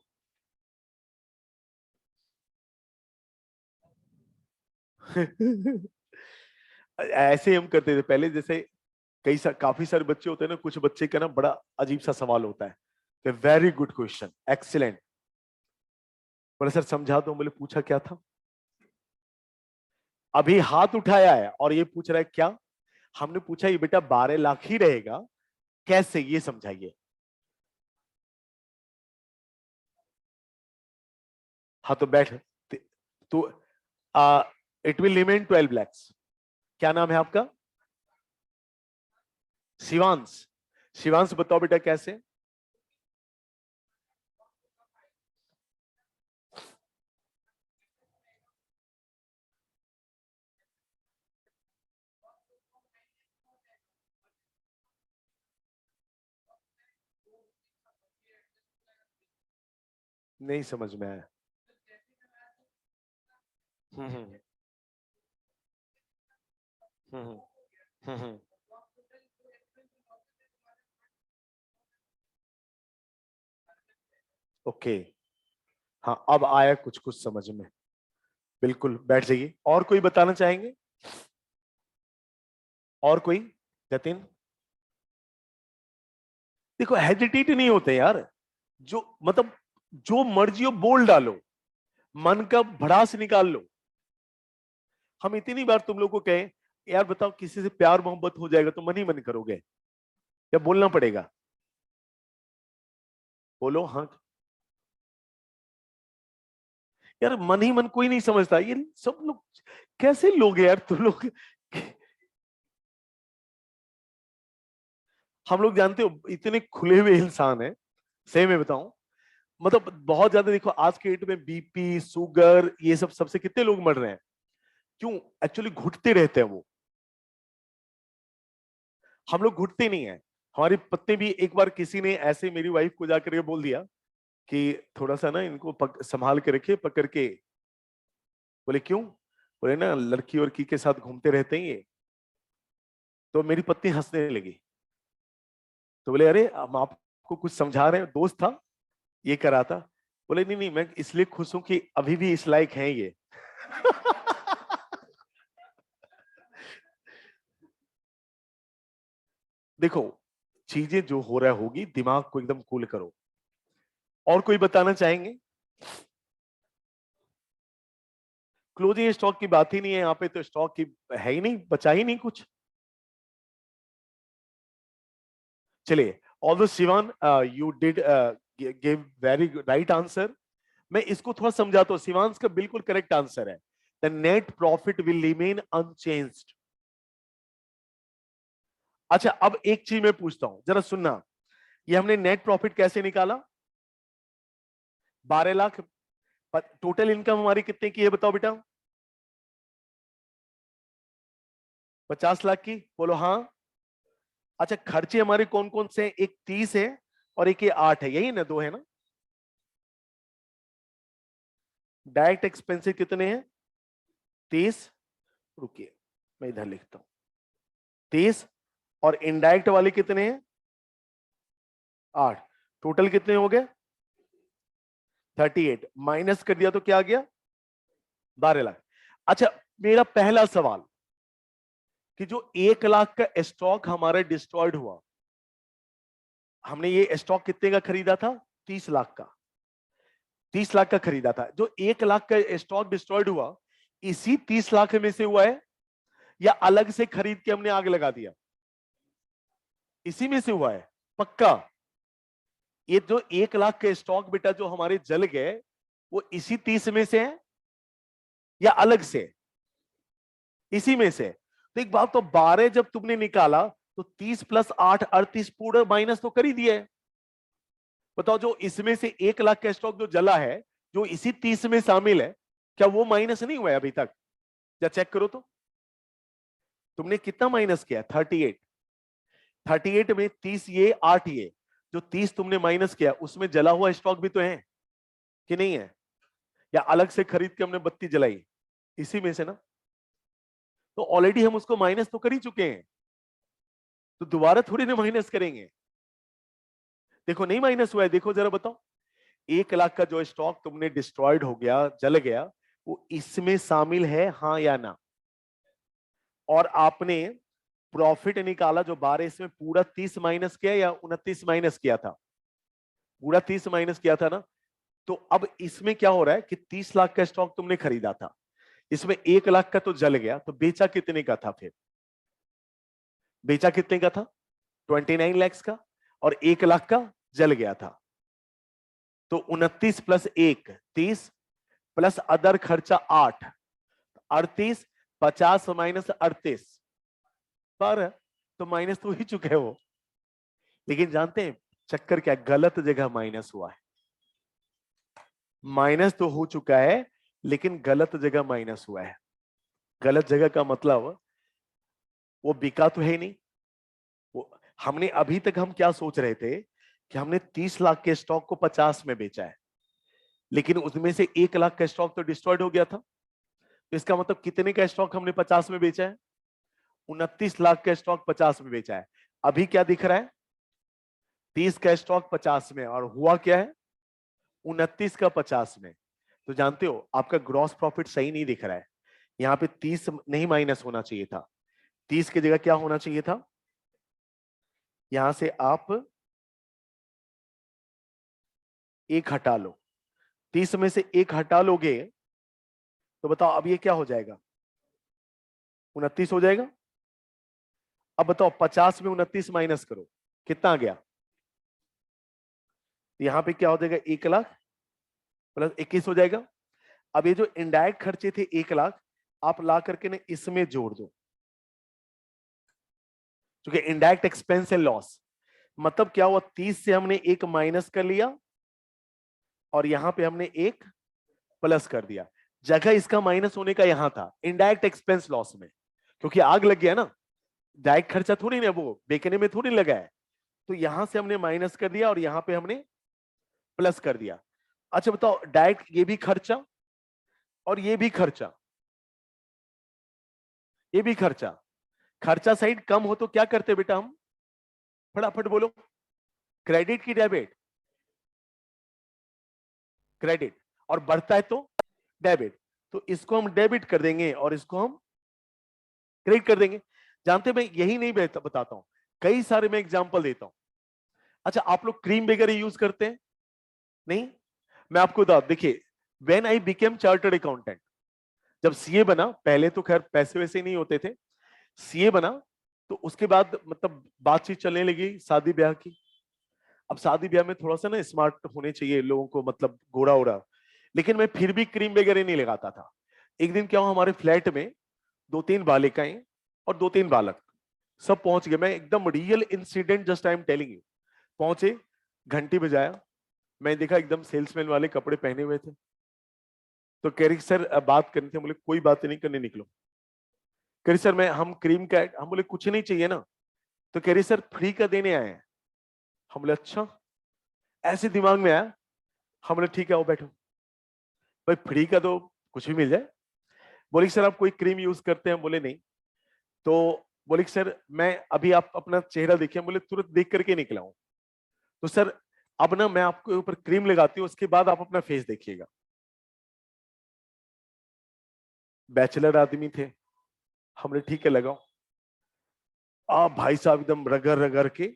ऐसे हम करते थे पहले, जैसे काफी सारे बच्चे होते हैं ना, कुछ बच्चे का ना बड़ा अजीब सा सवाल होता है, तो वेरी गुड क्वेश्चन, एक्सीलेंट। बोले सर समझा दो, बोले पूछा क्या था, अभी हाथ उठाया है और ये पूछ रहा है क्या, हमने पूछा ये बेटा 12 लाख ही रहेगा, कैसे ये समझाइए। हाँ तो बैठ, तो इट विल रिमेन 12 lakhs। क्या नाम है आपका, शिवांश। शिवांश बताओ बेटा कैसे। नहीं समझ में आया। हम्म हम्म हम्म हम्म। ओके, हाँ अब आया कुछ कुछ समझ में, बिल्कुल बैठ जाइए। और कोई बताना चाहेंगे, और कोई, जतिन। देखो हेजिटेट नहीं होते यार, जो मतलब जो मर्जी हो बोल डालो, मन का भड़ास निकाल लो। हम इतनी बार तुम लोग को कहें, यार बताओ किसी से प्यार मोहब्बत हो जाएगा तो मन ही मन करोगे, या बोलना पड़ेगा, बोलो हाँ। यार मन ही मन कोई नहीं समझता, ये सब लोग कैसे लोग हैं यार तुम लोग। हम लोग जानते हो इतने खुले हुए इंसान हैं, सही में बताऊं, मतलब बहुत ज्यादा देखो आज के डेट में बीपी शुगर ये सब सबसे कितने लोग मर रहे हैं, क्यों, एक्चुअली घुटते रहते हैं वो। हम लोग घुटते नहीं है। हमारी पत्नी भी, एक बार किसी ने ऐसे मेरी वाइफ को जाकर के बोल दिया कि थोड़ा सा ना इनको संभाल के रखिए पकड़ के। बोले क्यों, बोले ना लड़की वड़की के साथ घूमते रहते हैं ये। तो मेरी पत्नी हंसने लगी, तो बोले अरे हम आपको कुछ समझा रहे हैं, दोस्त था ये करा था। बोले नहीं नहीं मैं इसलिए खुश हूं कि अभी भी इस लायक हैं ये। देखो चीजें जो हो रहा होगी, दिमाग को एकदम कूल करो। और कोई बताना चाहेंगे, क्लोजिंग स्टॉक की बात ही नहीं है यहाँ पे, तो स्टॉक की है ही नहीं, बचा ही नहीं कुछ। चलिए, although Shivan you did give very right answer. मैं इसको थोड़ा समझाता हूं। शिवांश का बिल्कुल करेक्ट आंसर है, the net profit will remain unchanged. अच्छा, अब एक चीज मैं पूछता हूं, जरा सुनना। ये हमने नेट प्रॉफिट कैसे निकाला? 12 लाख। टोटल इनकम हमारी कितने की है बताओ बेटा? 50 लाख की, बोलो हाँ। अच्छा, खर्चे हमारे कौन कौन से हैं? एक 30 है और एक ये 8 है, यही ना, दो है ना। डायरेक्ट एक्सपेंसिव कितने हैं? 30। रुकिए, मैं इधर लिखता हूं। 30। और इनडायरेक्ट वाले कितने हैं? 8। टोटल कितने हो गए? 38। माइनस कर दिया तो क्या आ गया? 12 लाख। अच्छा, मेरा पहला सवाल कि जो 1 लाख का स्टॉक हमारा डिस्ट्रॉयड हुआ, हमने ये स्टॉक कितने का खरीदा था? 30 लाख का। 30 लाख का खरीदा था। जो 1 लाख का स्टॉक डिस्ट्रॉयड हुआ, इसी 30 लाख में से हुआ है या अलग से खरीद के हमने आग लगा दिया? इसी में से हुआ है पक्का? ये जो 1 लाख के स्टॉक बेटा जो हमारे जल गए, वो इसी 30 में से है या अलग से? इसी में से। तो एक बात तो, 12 जब तुमने निकाला तो 30 प्लस 8 38, पूरा माइनस तो कर ही दिया है। बताओ, जो इसमें से 1 लाख का स्टॉक जो जला है, जो इसी 30 में शामिल है, क्या वो माइनस नहीं हुआ है अभी तक? या चेक करो तो। तुमने कितना माइनस किया? 38। 38 में 30 ये 8 ये, जो 30 तुमने माइनस किया उसमें जला हुआ स्टॉक भी तो है कि नहीं है? या अलग से खरीद के हमने बत्ती जलाई? इसी में से ना। तो ऑलरेडी हम उसको माइनस तो कर ही चुके हैं, तो दोबारा थोड़ी ना माइनस करेंगे। देखो, नहीं माइनस हुआ है, देखो जरा बताओ। 1 लाख का जो स्टॉक तुमने डिस्ट्रॉयड हो गया, जल गया, वो इसमें शामिल है हाँ या ना? और आपने प्रॉफिट निकाला जो 12, इसमें पूरा 30 माइनस किया या 29 माइनस किया था? पूरा 30 माइनस किया था ना। तो अब इसमें क्या हो रहा है कि 30 लाख का स्टॉक तुमने खरीदा था, इसमें 1 लाख का तो जल गया, तो बेचा कितने का था फिर? बेचा कितने का था? 29 लाख का। और 1 लाख का जल गया था, तो 29 प्लस 1 30, प्लस अदर खर्चा 8 38, 50 माइनस 38 पर, तो माइनस तो हो ही चुके हैं वो। लेकिन जानते हैं चक्कर क्या? गलत जगह माइनस हुआ है। माइनस तो हो चुका है, लेकिन गलत जगह माइनस हुआ है। गलत जगह का मतलब, वो बिका तो है नहीं। वो हमने अभी तक हम क्या सोच रहे थे कि हमने 30 लाख के स्टॉक को 50 में बेचा है, लेकिन उसमें से 1 लाख का स्टॉक तो डिस्ट्रॉयड हो गया था। तो इसका मतलब कितने का स्टॉक हमने 50 में बेचा है? 29 लाख का स्टॉक 50 में बेचा है। अभी क्या दिख रहा है? 30 का स्टॉक 50 में, और हुआ क्या है? 29 का 50 में। तो जानते हो आपका ग्रॉस प्रॉफिट सही नहीं दिख रहा है। यहाँ पे 30 नहीं माइनस होना चाहिए था, 30 की जगह क्या होना चाहिए था? यहां से आप एक हटा लो, 30 में से एक हटा लोगे तो बताओ अब ये क्या हो जाएगा? 29 हो जाएगा। अब बताओ 50 में 29 माइनस करो, कितना आ गया? यहां पे क्या हो जाएगा? 1 लाख प्लस 21 हो जाएगा। अब ये जो इनडायरेक्ट खर्चे थे 1 लाख, आप ला करके ना इसमें जोड़ दो, क्योंकि इनडायरेक्ट एक्सपेंस है लॉस। मतलब क्या हुआ? 30 से हमने एक माइनस कर लिया और यहां पे हमने एक प्लस कर दिया। जगह इसका माइनस होने का यहां था इनडायरेक्ट एक्सपेंस लॉस में, क्योंकि आग लग गया ना। डायरेक्ट खर्चा थोड़ी ना, वो बेचने में थोड़ी लगा है। तो यहां से हमने माइनस कर दिया और यहां पे हमने प्लस कर दिया। अच्छा बताओ, डायरेक्ट ये भी खर्चा और ये भी खर्चा, ये भी खर्चा। खर्चा साइड कम हो तो क्या करते बेटा हम? फटाफट बोलो। क्रेडिट की डेबिट? क्रेडिट। और बढ़ता है तो डेबिट। तो इसको हम डेबिट कर देंगे और इसको हम क्रेडिट कर देंगे। जानते मैं यही नहीं बताता हूं, कई सारे मैं एग्जांपल देता हूं। अच्छा, आप लोग क्रीम वगैरह यूज करते हैं? नहीं। मैं आपको बता, देखिए, when I became chartered accountant, जब सीए बना, पहले तो खैर पैसे वैसे नहीं होते थे, सीए बना तो उसके बाद मतलब बातचीत चलने लगी शादी ब्याह की। अब शादी ब्याह में थोड़ा सा ना स्मार्ट होने चाहिए लोगों को, मतलब गोरा ओरा, लेकिन मैं फिर भी क्रीम वगैरह नहीं लगाता था। एक दिन क्या हुआ, हमारे फ्लैट में 2-3 बालिकाएं और 2-3 बालक सब पहुंच गए। मैं एकदम real incident just I am telling you. पहुंचे, घंटी बजाया, मैं देखा एकदम सेल्समैन वाले कपड़े पहने हुए थे। तो कह रही सर बात करनी थी। बोले कोई बात नहीं करने, निकलो। कह रही सर मैं हम क्रीम का, हम बोले कुछ नहीं चाहिए ना। तो कह रही सर फ्री का देने आए हैं। हम बोले अच्छा, ऐसे दिमाग में आया। हम बोले ठीक है आओ बैठो। भाई फ्री का तो कुछ भी मिल जाए। बोले सर आप कोई क्रीम यूज करते हैं? बोले नहीं। तो बोले सर मैं अभी, आप अपना चेहरा देखिए। बोले तुरंत देख करके निकला हूं। तो सर अब ना मैं आपके ऊपर क्रीम लगाती हूँ, उसके बाद आप अपना फेस देखिएगा। बैचलर आदमी थे। हमने ठीक है लगाओ। आप भाई साहब एकदम रगड़ रगड़ के,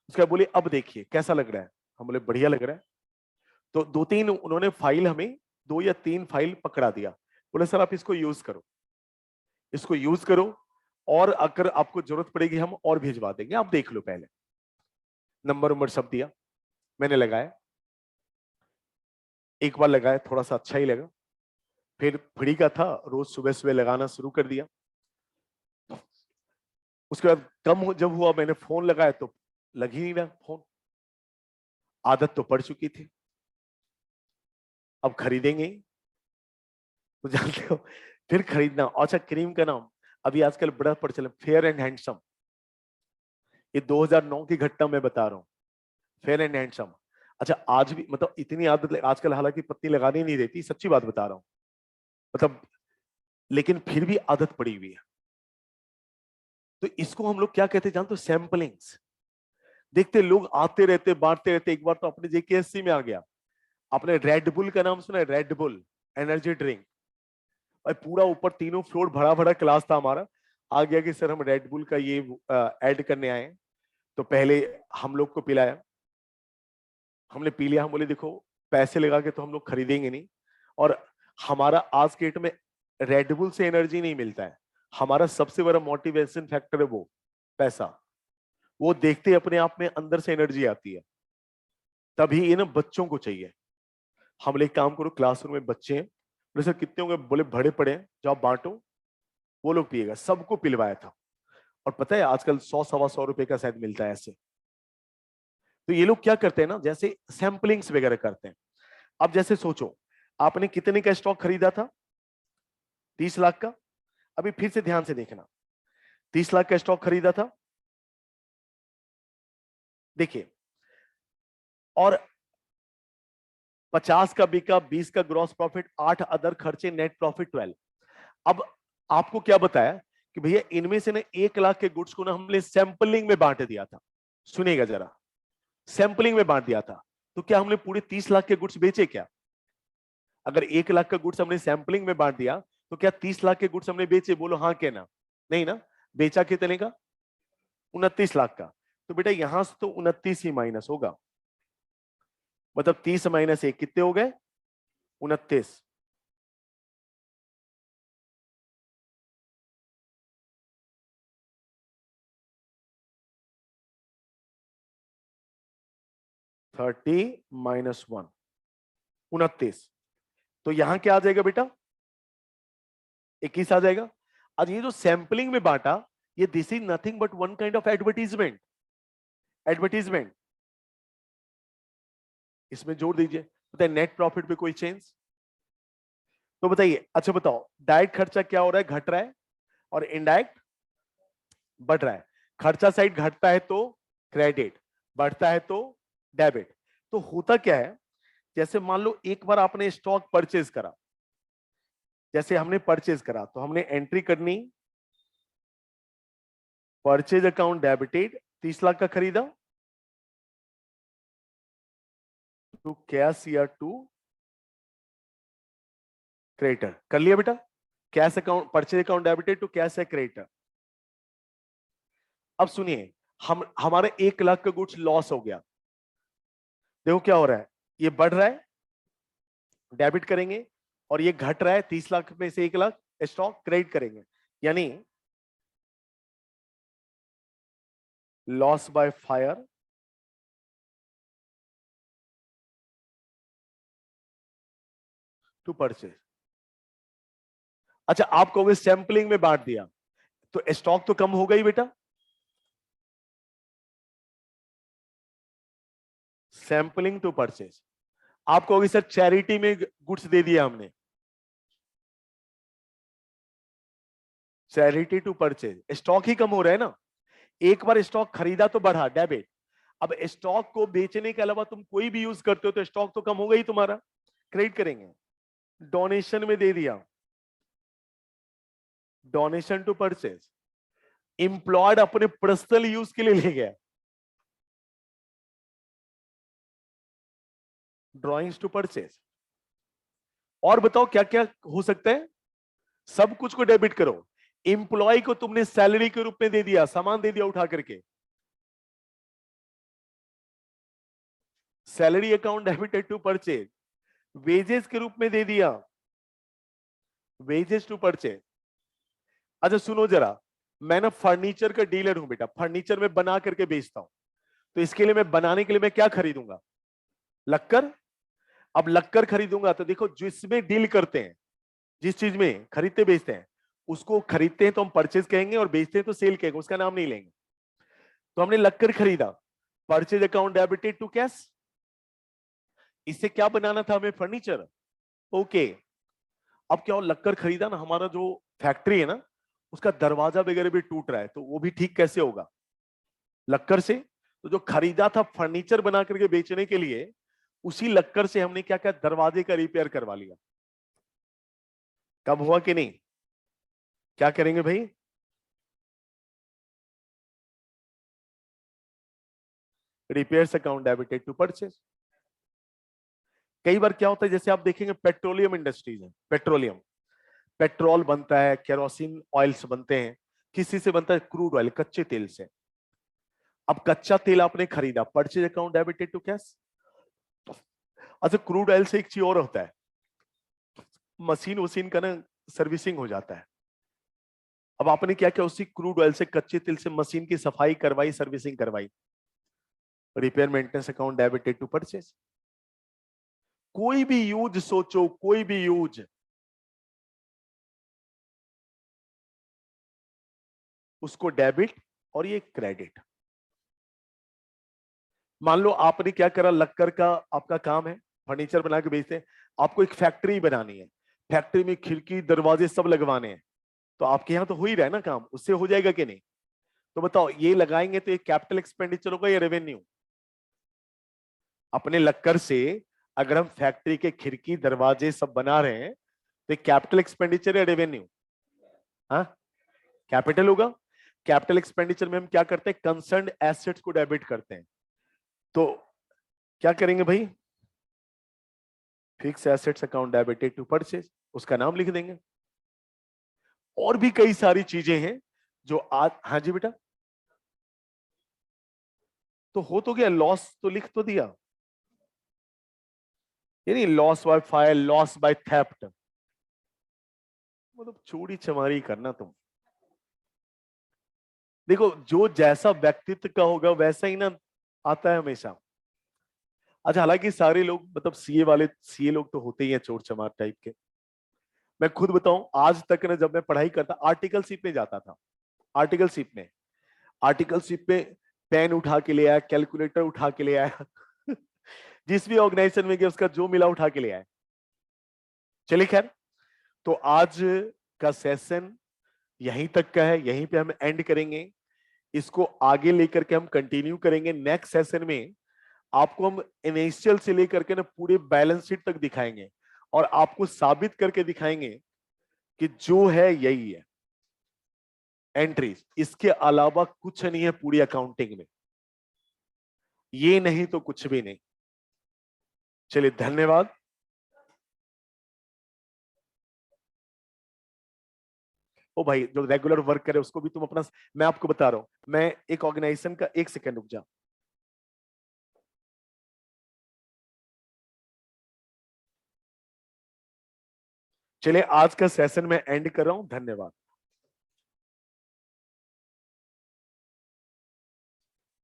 उसके बाद बोले अब देखिए कैसा लग रहा है। हम बोले बढ़िया लग रहा है। तो 2-3 उन्होंने फाइल हमें, 2 या 3 फाइल पकड़ा दिया। बोले सर आप इसको यूज करो, इसको यूज करो, और अगर आपको जरूरत पड़ेगी हम और भिजवा देंगे, आप देख लो पहले। नंबर नंबर सब दिया, मैंने लगाया। एक बार लगाया, थोड़ा सा अच्छा ही लगा। फिर फ्री का था, रोज सुबह सुबह लगाना शुरू कर दिया। उसके बाद जब हुआ, मैंने फोन लगाया तो लग ही नहीं रहा फोन। आदत तो पड़ चुकी थी, अब खरीदेंगे ही, तो जानते हो। फिर खरीदना। अच्छा क्रीम का नाम अभी आजकल बड़ा प्रचलन, फेयर एंड हैंडसम। ये 2009 की घटना मैं बता रहा हूँ, फेयर एंड हैंडसम। अच्छा आज भी मतलब इतनी आदत आजकल, हालांकि पत्नी लगाने नहीं देती, सच्ची बात बता रहा हूँ मतलब, लेकिन फिर भी आदत पड़ी हुई है। तो इसको हम लोग क्या कहते हैं जानते हो? सैंपलिंग्स। देखते लोग आते रहते, बांटते रहते। एक बार तो अपने जेकेएससी में आ गया। आपने रेड बुल का नाम सुना है? Red bull energy drink. और पूरा ऊपर तीनों फ्लोर भरा भरा क्लास था हमारा। आ गया कि सर हम रेड बुल का ये ऐड करने आए हैं। तो पहले हम लोग को पिलाया, हमने पी लिया। हम बोले देखो पैसे लगा के तो हम लोग खरीदेंगे नहीं, और हमारा आज के डेट में रेडबुल से एनर्जी नहीं मिलता है। हमारा सबसे बड़ा मोटिवेशन फैक्टर है वो पैसा। वो देखते अपने आप में अंदर से एनर्जी आती है। तभी ये ना बच्चों को चाहिए। हम लोग एक काम करो, क्लासरूम में बच्चे हैं, बोले सर कितने होंगे? बोले भरे पड़े हैं, जाओ बांटो, वो लोग पिएगा। सबको पिलवाया था। और पता है आजकल 100-125 रुपए का शायद मिलता है ऐसे। तो ये लोग क्या करते हैं ना, जैसे सैंपलिंग्स वगैरह करते हैं। अब जैसे सोचो, आपने कितने का स्टॉक खरीदा था? 30 लाख का। अभी फिर से ध्यान से देखना, 30 लाख का स्टॉक खरीदा था, देखिए, और 50 का बिका, 20 का ग्रॉस प्रॉफिट, 8 अदर खर्चे, नेट प्रॉफिट 12। अब आपको क्या बताया कि भैया इनमें से ना 1 लाख के गुड्स को ना हमने सैंपलिंग में बांट दिया था। सुनिएगा जरा, सैंपलिंग में बांट दिया था। तो क्या हमने पूरे 30 लाख के गुड्स बेचे क्या? अगर 1 लाख का गुड्स हमने सैंपलिंग में बांट दिया, तो क्या 30 लाख के गुड्स हमने बेचे? बोलो हाँ क्या ना? नहीं ना। बेचा कितने का? 29 लाख का। तो बेटा यहां से तो 29 ही माइनस होगा। मतलब 30 - 1 कितने हो गए? 29। (30 - 1) 29। तो यहां क्या आ जाएगा बेटा? 21 आ जाएगा। आज ये जो सैंपलिंग में बांटा, ये this is nothing but one kind of advertisement. Advertisement, इसमें जोड़ दीजिए। बताइए नेट प्रॉफिट पे कोई चेंज? तो बताइए, अच्छा बताओ, डायरेक्ट खर्चा क्या हो रहा है? घट रहा है, और इनडायरेक्ट बढ़ रहा है। खर्चा साइड घटता है तो क्रेडिट, बढ़ता है तो डेबिट। तो होता क्या है, जैसे मान लो एक बार आपने स्टॉक परचेज करा, जैसे हमने परचेज करा तो हमने एंट्री करनी, परचेज अकाउंट डेबिटेड, 30 लाख का खरीदा, टू कैश या टू क्रेडिटर। कर लिया बेटा? Cash account, purchase account debited to cash या क्रेडिटर। अब सुनिए, हम हमारे 1 लाख का गुड्स लॉस हो गया। देखो क्या हो रहा है, ये बढ़ रहा है, डेबिट करेंगे, और ये घट रहा है, 30 लाख में से 1 लाख स्टॉक क्रेडिट करेंगे, यानी loss by fire to purchase. अच्छा, आप कहोगे सैंपलिंग में बांट दिया तो स्टॉक तो कम होगा ही बेटा। Sampling to purchase. आप कहोगे सर चैरिटी में गुड्स दे दिया हमने, चैरिटी टू परचेज, स्टॉक ही कम हो रहा है ना। एक बार स्टॉक खरीदा तो बढ़ा, डेबिट। अब स्टॉक को बेचने के अलावा तुम कोई भी यूज करते हो तो स्टॉक तो कम होगा ही तुम्हारा, क्रेडिट करेंगे। डोनेशन में दे दिया, डोनेशन टू परचेज। इंप्लॉयड अपने पर्सनल यूज के लिए ले गया, ड्रॉइंग्स टू परचेज। और बताओ क्या क्या हो सकता है, सब कुछ को डेबिट करो। इंप्लॉय को तुमने सैलरी के रूप में दे दिया, सामान दे दिया उठा करके, salary account debited to purchase. Wages के रूप में दे दिया, वेजेस टू परचेज। अच्छा सुनो जरा, मैं ना फर्नीचर का डीलर हूं बेटा, फर्नीचर में बना करके बेचता हूं, तो इसके लिए मैं बनाने के लिए मैं क्या खरीदूंगा, लक्कर। अब लक्कर खरीदूंगा तो देखो जिसमें डील करते हैं, जिस चीज में खरीदते बेचते हैं, उसको खरीदते हैं तो हम परचेज कहेंगे और बेचते हैं तो सेल कहेंगे, उसका नाम नहीं लेंगे। तो हमने लक्कर खरीदा, purchase account debited to cash. इससे क्या बनाना था हमें, फर्नीचर। ओके। अब क्या हो, लक्कर खरीदा ना, हमारा जो फैक्ट्री है ना, उसका दरवाजा वगैरह भी टूट रहा है, तो वो भी ठीक कैसे होगा, लक्कर से। तो जो खरीदा था फर्नीचर बना करके बेचने के लिए, उसी लक्कर से हमने क्या क्या दरवाजे का रिपेयर करवा लिया। कब हुआ कि नहीं, क्या करेंगे भाई, repairs account debited to purchase. कई बार क्या होता है, जैसे आप देखेंगे पेट्रोलियम इंडस्ट्रीज है, पेट्रोलियम, पेट्रोल बनता है, केरोसिन ऑयल्स बनते हैं, किसी से बनता है, क्रूड ऑयल, कच्चे तेल से। अब कच्चा तेल आपने खरीदा, purchase account debited to cash. अच्छा क्रूड ऑयल से एक चीज और होता है, मशीन वशीन का ना सर्विसिंग हो जाता है। अब आपने क्या किया, उसी क्रूड ऑयल से, कच्चे तेल से मशीन की सफाई करवाई, सर्विसिंग करवाई, repair maintenance account debited to purchase. कोई भी यूज सोचो, कोई भी यूज, उसको डेबिट और ये क्रेडिट। मान लो आपने क्या करा, लक्कर का आपका काम है, फर्नीचर बना के बेचते हैं, आपको एक फैक्ट्री बनानी है, फैक्ट्री में खिड़की दरवाजे सब लगवाने हैं, तो आपके यहाँ तो हो ही रहा है ना काम, उससे हो जाएगा कि नहीं। तो बताओ ये लगाएंगे तो ये कैपिटल एक्सपेंडिचर होगा या रेवेन्यू। अपने लक्कर से अगर हम फैक्ट्री के खिड़की दरवाजे सब बना रहे हैं, तो कैपिटल एक्सपेंडिचर या रेवेन्यू, हाँ कैपिटल होगा। कैपिटल एक्सपेंडिचर में हम क्या करते हैं, कंसर्न एसेट्स को डेबिट करते हैं, तो क्या करेंगे भाई, fix assets account debited to purchase, उसका नाम लिख देंगे। और भी कई सारी चीजें हैं जो आज, हाँ जी बेटा, तो हो तो गया, लॉस तो लिख तो दिया, यानी loss by fire, loss by theft, मतलब चोरी चमारी करना तुम। देखो जो जैसा व्यक्तित्व का होगा वैसा ही ना आता है हमेशा। अच्छा हालांकि सारे लोग, मतलब सीए वाले, सीए लोग तो होते ही हैं चोर चमार टाइप के। मैं खुद बताऊं, आज तक ना जब मैं पढ़ाई करता, आर्टिकलशिप में जाता था, आर्टिकलशिप में, आर्टिकलशिप में पेन उठा के ले आया, कैलकुलेटर उठा के ले आया जिस भी ऑर्गेनाइजेशन में गया उसका जो मिला उठा के ले आया। चलिए खैर, तो आज का सेशन यहीं तक का है, यहीं पे हम एंड करेंगे। इसको आगे लेकर के हम कंटिन्यू करेंगे नेक्स्ट सेशन में। आपको हम इनिशियल से लेकर के ना पूरे बैलेंस शीट तक दिखाएंगे, और आपको साबित करके दिखाएंगे कि जो है यही है एंट्रीज, इसके अलावा कुछ नहीं है पूरी अकाउंटिंग में, ये नहीं तो कुछ भी नहीं। चलिए धन्यवाद। ओ भाई जो रेगुलर वर्क करे उसको भी तुम अपना, मैं आपको बता रहा हूं, मैं एक ऑर्गेनाइजेशन का, एक सेकंड रुक जा। चलिए आज का सेशन में एंड कर रहा हूं। धन्यवाद।